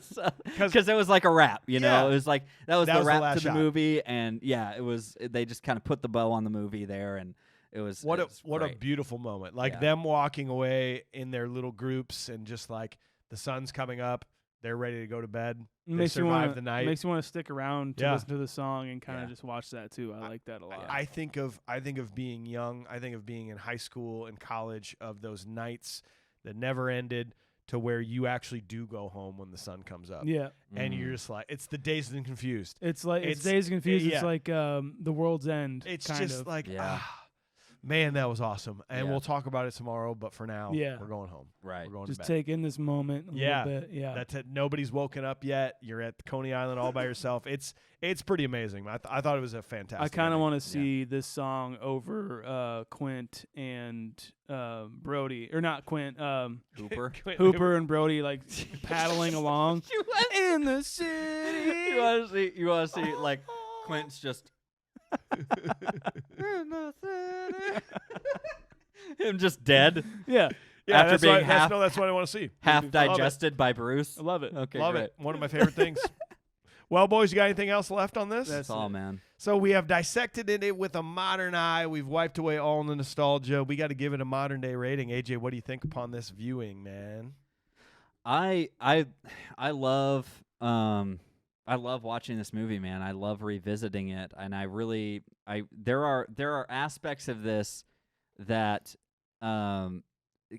S3: Because it was like a wrap, you know.
S2: Yeah.
S3: It was like that was
S2: That
S3: the
S2: was the
S3: wrap
S2: last
S3: to the
S2: shot.
S3: movie, and yeah, it was. They just kind of put the bow on the movie there, and it was
S2: What
S3: it was
S2: a
S3: great.
S2: beautiful moment. Like
S3: Yeah.
S2: them walking away in their little groups and just like the sun's coming up, they're ready to go to bed. They
S1: Makes you
S2: survive
S1: want
S2: the night.
S1: Makes you want to stick around to
S2: Yeah.
S1: listen to the song and kind of
S3: Yeah.
S1: just watch that too. I like that a lot.
S2: I think of being young. I think of being in high school and college, of those nights that never ended, to where you actually do go home when the sun comes up.
S1: Yeah.
S2: And you're just like, it's the Dazed and Confused.
S1: It's like it's
S2: It's-
S1: Days Confused.
S2: yeah.
S1: It's like The World's End.
S2: It's
S1: kind
S2: just
S1: of.
S2: like,
S3: Yeah.
S2: man, that was awesome. And
S3: Yeah.
S2: we'll talk about it tomorrow. But for now,
S1: Yeah.
S2: we're going home.
S3: Right.
S2: We're going
S1: just
S2: to bed.
S1: take in this moment a
S2: Yeah.
S1: little bit. Yeah.
S2: That's it. Nobody's woken up yet. You're at Coney Island all by yourself. It's pretty amazing. I thought it was a fantastic.
S1: I kind of
S2: ending.
S1: want to see this song over Quint and Brody, or not Quint,
S3: Hooper.
S1: Hooper and Brody like paddling along in the city.
S3: You want to see like Quint's just in the city. Him just dead,
S1: Yeah,
S2: Yeah,
S3: after
S2: that's
S3: being
S2: what,
S3: half-
S2: that's what I want to see.
S3: half
S2: Love it.
S3: digested by Bruce.
S1: I love it.
S3: Okay,
S2: Love
S3: great.
S2: it. One of my favorite things. Well, boys, you got anything else left on this?
S3: That's all, man.
S2: So we have dissected it with a modern eye. We've wiped away all the nostalgia. We got to give it a modern day rating. AJ, what do you think upon this viewing, man?
S3: I love watching this movie, man. I love revisiting it, and there are aspects of this that I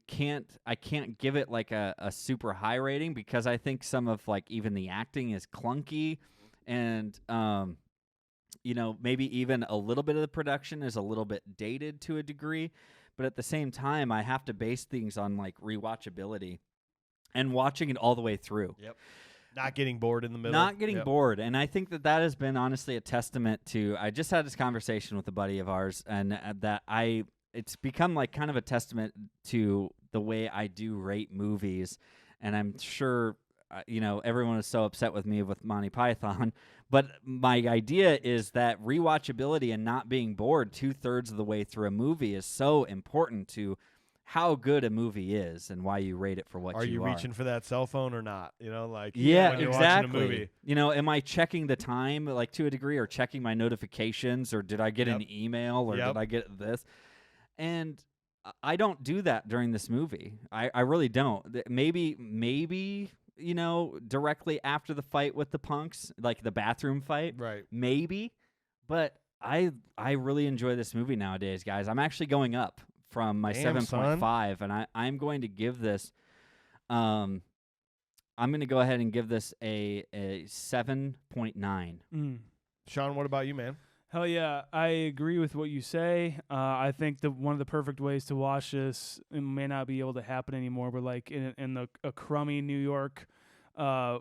S3: can't give it like a super high rating, because I think some of like even the acting is clunky, and maybe even a little bit of the production is a little bit dated to a degree, but at the same time I have to base things on like rewatchability and watching it all the way through.
S2: Yep. Not getting bored in the middle.
S3: Not getting
S2: Yep.
S3: bored. And I think that has been honestly a testament to, I just had this conversation with a buddy of ours, and it's become like kind of a testament to the way I do rate movies. And I'm sure, everyone is so upset with me with Monty Python, but my idea is that rewatchability and not being bored 2/3 of the way through a movie is so important to how good a movie is and why you rate it for what you are.
S2: Are you reaching for that cell phone or not?
S3: Yeah,
S2: when you're
S3: exactly.
S2: watching a movie.
S3: Am I checking the time like to a degree, or checking my notifications, or did I get an email, or
S2: Yep.
S3: did I get this? And I don't do that during this movie. I really don't. Maybe directly after the fight with the punks, like the bathroom fight,
S2: Right.
S3: maybe. But I really enjoy this movie nowadays, guys. I'm actually going up from my
S2: Damn,
S3: 7.5, and I'm going to give this I'm going to go ahead and give this a 7.9.
S2: Shaun, what about you, man?
S1: Hell yeah, I agree with what you say. I think that one of the perfect ways to watch this, it may not be able to happen anymore, but like in a crummy New York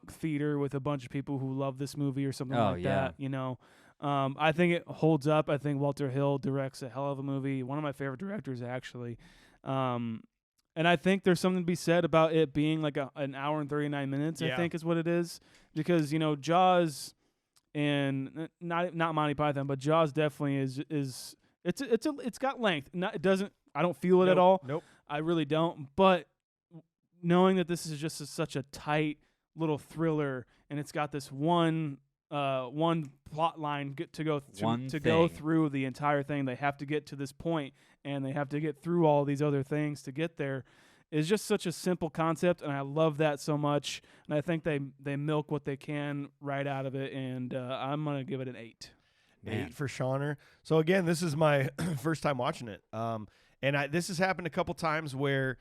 S1: theater with a bunch of people who love this movie or something like
S3: yeah.
S1: that. I think it holds up. I think Walter Hill directs a hell of a movie. One of my favorite directors, actually. And I think there's something to be said about it being like an hour and 39 minutes,
S2: Yeah.
S1: I think is what it is. Because, Jaws and not Monty Python, but Jaws definitely is it's got length. I don't feel it at all.
S2: Nope.
S1: I really don't. But knowing that this is just such a tight little thriller, and it's got this one plot line to go through the entire thing. They have to get to this point, and they have to get through all these other things to get there. It's just such a simple concept, and I love that so much. And I think they milk what they can right out of it, and I'm gonna give it an 8.
S3: Man.
S2: 8 for Shauner. So again, this is my first time watching it, and this has happened a couple times where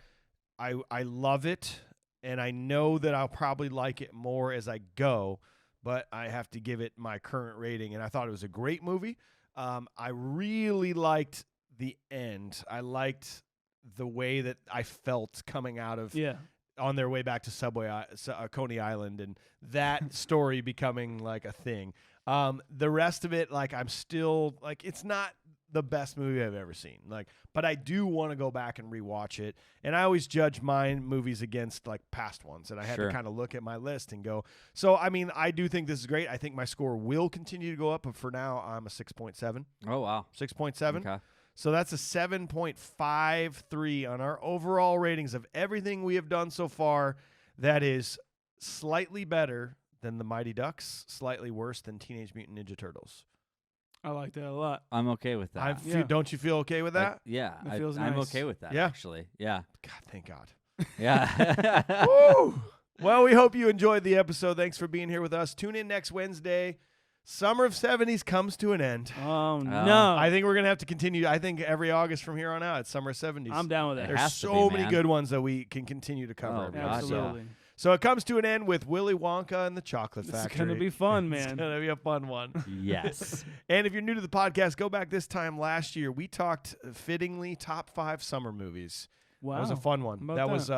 S2: I love it, and I know that I'll probably like it more as I go, but I have to give it my current rating, and I thought it was a great movie. I really liked the end. I liked the way that I felt coming out of on their way back to Coney Island, and that story becoming like a thing. The rest of it, like, I'm still like, it's not the best movie I've ever seen. Like, but I do want to go back and rewatch it. And I always judge my movies against like past ones, and I had to kind of look at my list and go. So I mean, I do think this is great. I think my score will continue to go up, but for now, I'm a 6.7.
S3: Oh wow,
S2: 6.7.
S3: Okay.
S2: So that's a 7.53 on our overall ratings of everything we have done so far. That is slightly better than the Mighty Ducks, slightly worse than Teenage Mutant Ninja Turtles.
S1: I like that a lot.
S3: I'm okay with that.
S2: Don't you feel okay with that?
S3: It
S1: feels
S3: I'm
S1: nice.
S3: okay with that,
S2: Yeah.
S3: actually. Yeah.
S2: God, thank God.
S3: Yeah.
S2: Woo! Well, we hope you enjoyed the episode. Thanks for being here with us. Tune in next Wednesday. Summer of 70s comes to an end.
S1: Oh, no.
S2: I think we're going to have to continue. I think every August from here on out, it's Summer of 70s.
S1: I'm down with that.
S2: There's so many good ones that we can continue to cover.
S3: Oh,
S2: every
S3: God,
S2: episode.
S1: Absolutely.
S2: So it comes to an end with Willy Wonka and the Chocolate Factory.
S1: It's going to be fun,
S2: It's
S1: man.
S2: going to be a fun one.
S3: Yes.
S2: And if you're new to the podcast, go back this time last year. We talked fittingly top 5 summer movies.
S1: Wow.
S2: That was a fun one.
S1: How about
S2: That was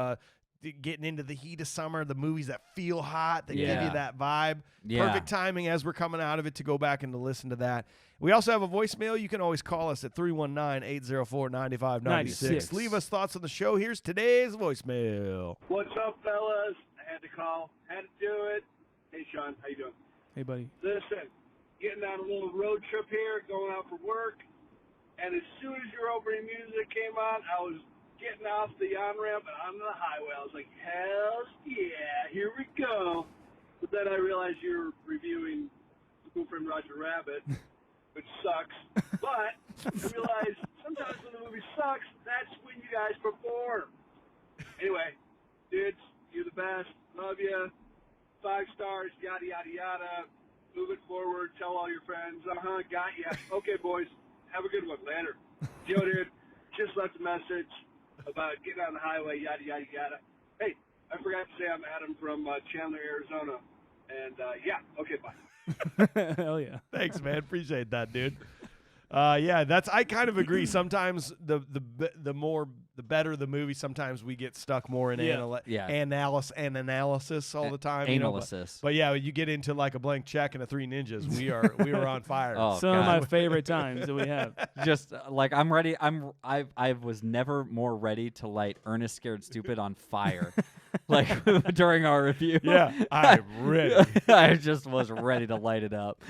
S2: getting into the heat of summer, the movies that feel hot, that give
S3: Yeah.
S2: you that vibe.
S3: Yeah.
S2: Perfect timing as we're coming out of it to go back and to listen to that. We also have a voicemail. You can always call us at 319-804-9596. Leave us thoughts on the show. Here's today's voicemail.
S7: What's up, fellas? I had to call. Had to do it. Hey, Shaun. How you doing?
S1: Hey, buddy.
S7: Listen, getting on a little road trip here, going out for work, and as soon as your opening music came on, I was getting off the on-ramp and onto the highway. I was like, hell yeah, here we go. But then I realized you're reviewing Who Framed Roger Rabbit, which sucks. But I realized sometimes when the movie sucks, that's when you guys perform. Anyway, dudes, you're the best. Love you. 5 stars, yada, yada, yada. Moving forward, tell all your friends. Got ya. Okay, boys, have a good one. Later. Yo, dude, just left a message about getting on the highway, yada, yada, yada. Hey, I forgot to say I'm Adam from Chandler, Arizona. And, yeah, okay, bye.
S1: Hell yeah.
S2: Thanks, man. Appreciate that, dude. Yeah, I kind of agree. Sometimes the better the movie, sometimes we get stuck more in analysis all the time.
S3: Analysis.
S2: But yeah, you get into like a blank check and a 3 Ninjas. We were on fire.
S3: Oh,
S1: Some of
S3: God.
S1: my favorite times that we have.
S3: Just like I'm ready. I was never more ready to light Ernest Scared Stupid on fire. Like during our review.
S2: Yeah, I'm ready.
S3: I just was ready to light it up.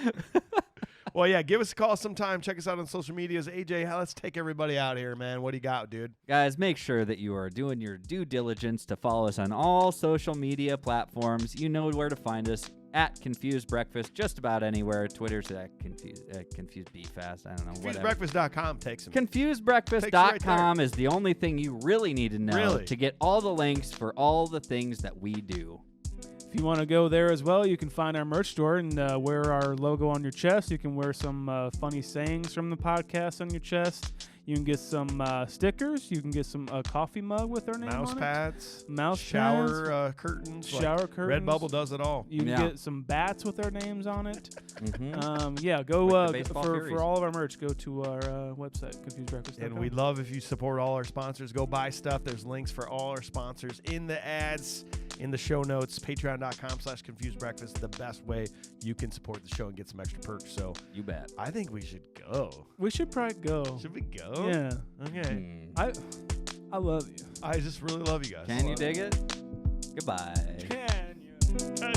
S2: Well, yeah, give us a call sometime. Check us out on social medias. AJ, let's take everybody out here, man. What do you got, dude?
S3: Guys, make sure that you are doing your due diligence to follow us on all social media platforms. You know where to find us at Confused Breakfast, just about anywhere. Twitter's at Confused Be Fast. I don't know.
S2: ConfusedBreakfast.com takes them.
S3: ConfusedBreakfast.com is the only thing you really need to know
S2: Really?
S3: to get all the links for all the things that we do.
S1: If you want to go there as well, you can find our merch store and wear our logo on your chest. You can wear some funny sayings from the podcast on your chest. You can get some stickers. You can get some coffee mug with our name
S2: Mouse
S1: on
S2: pads.
S1: it. Mouse
S2: shower
S1: pads.
S2: Curtains.
S1: Shower curtains.
S2: Redbubble does it all.
S1: You can
S3: Yeah.
S1: get some bats with our names on it.
S3: Mm-hmm.
S1: Yeah, go
S3: Like the baseball
S1: for
S3: Furies.
S1: all of our merch. Go to our website, ConfusedBreakfast.com.
S2: And we love if you support all our sponsors. Go buy stuff. There's links for all our sponsors in the ads, in the show notes. Patreon.com/ConfusedBreakfast. The best way you can support the show and get some extra perks. So
S3: You bet.
S2: I think we should go.
S1: We should probably go.
S2: Should we go?
S1: Yeah.
S2: Okay.
S1: I love you.
S2: I just really love you guys.
S3: Can you dig it? Goodbye.
S1: Can you?
S2: I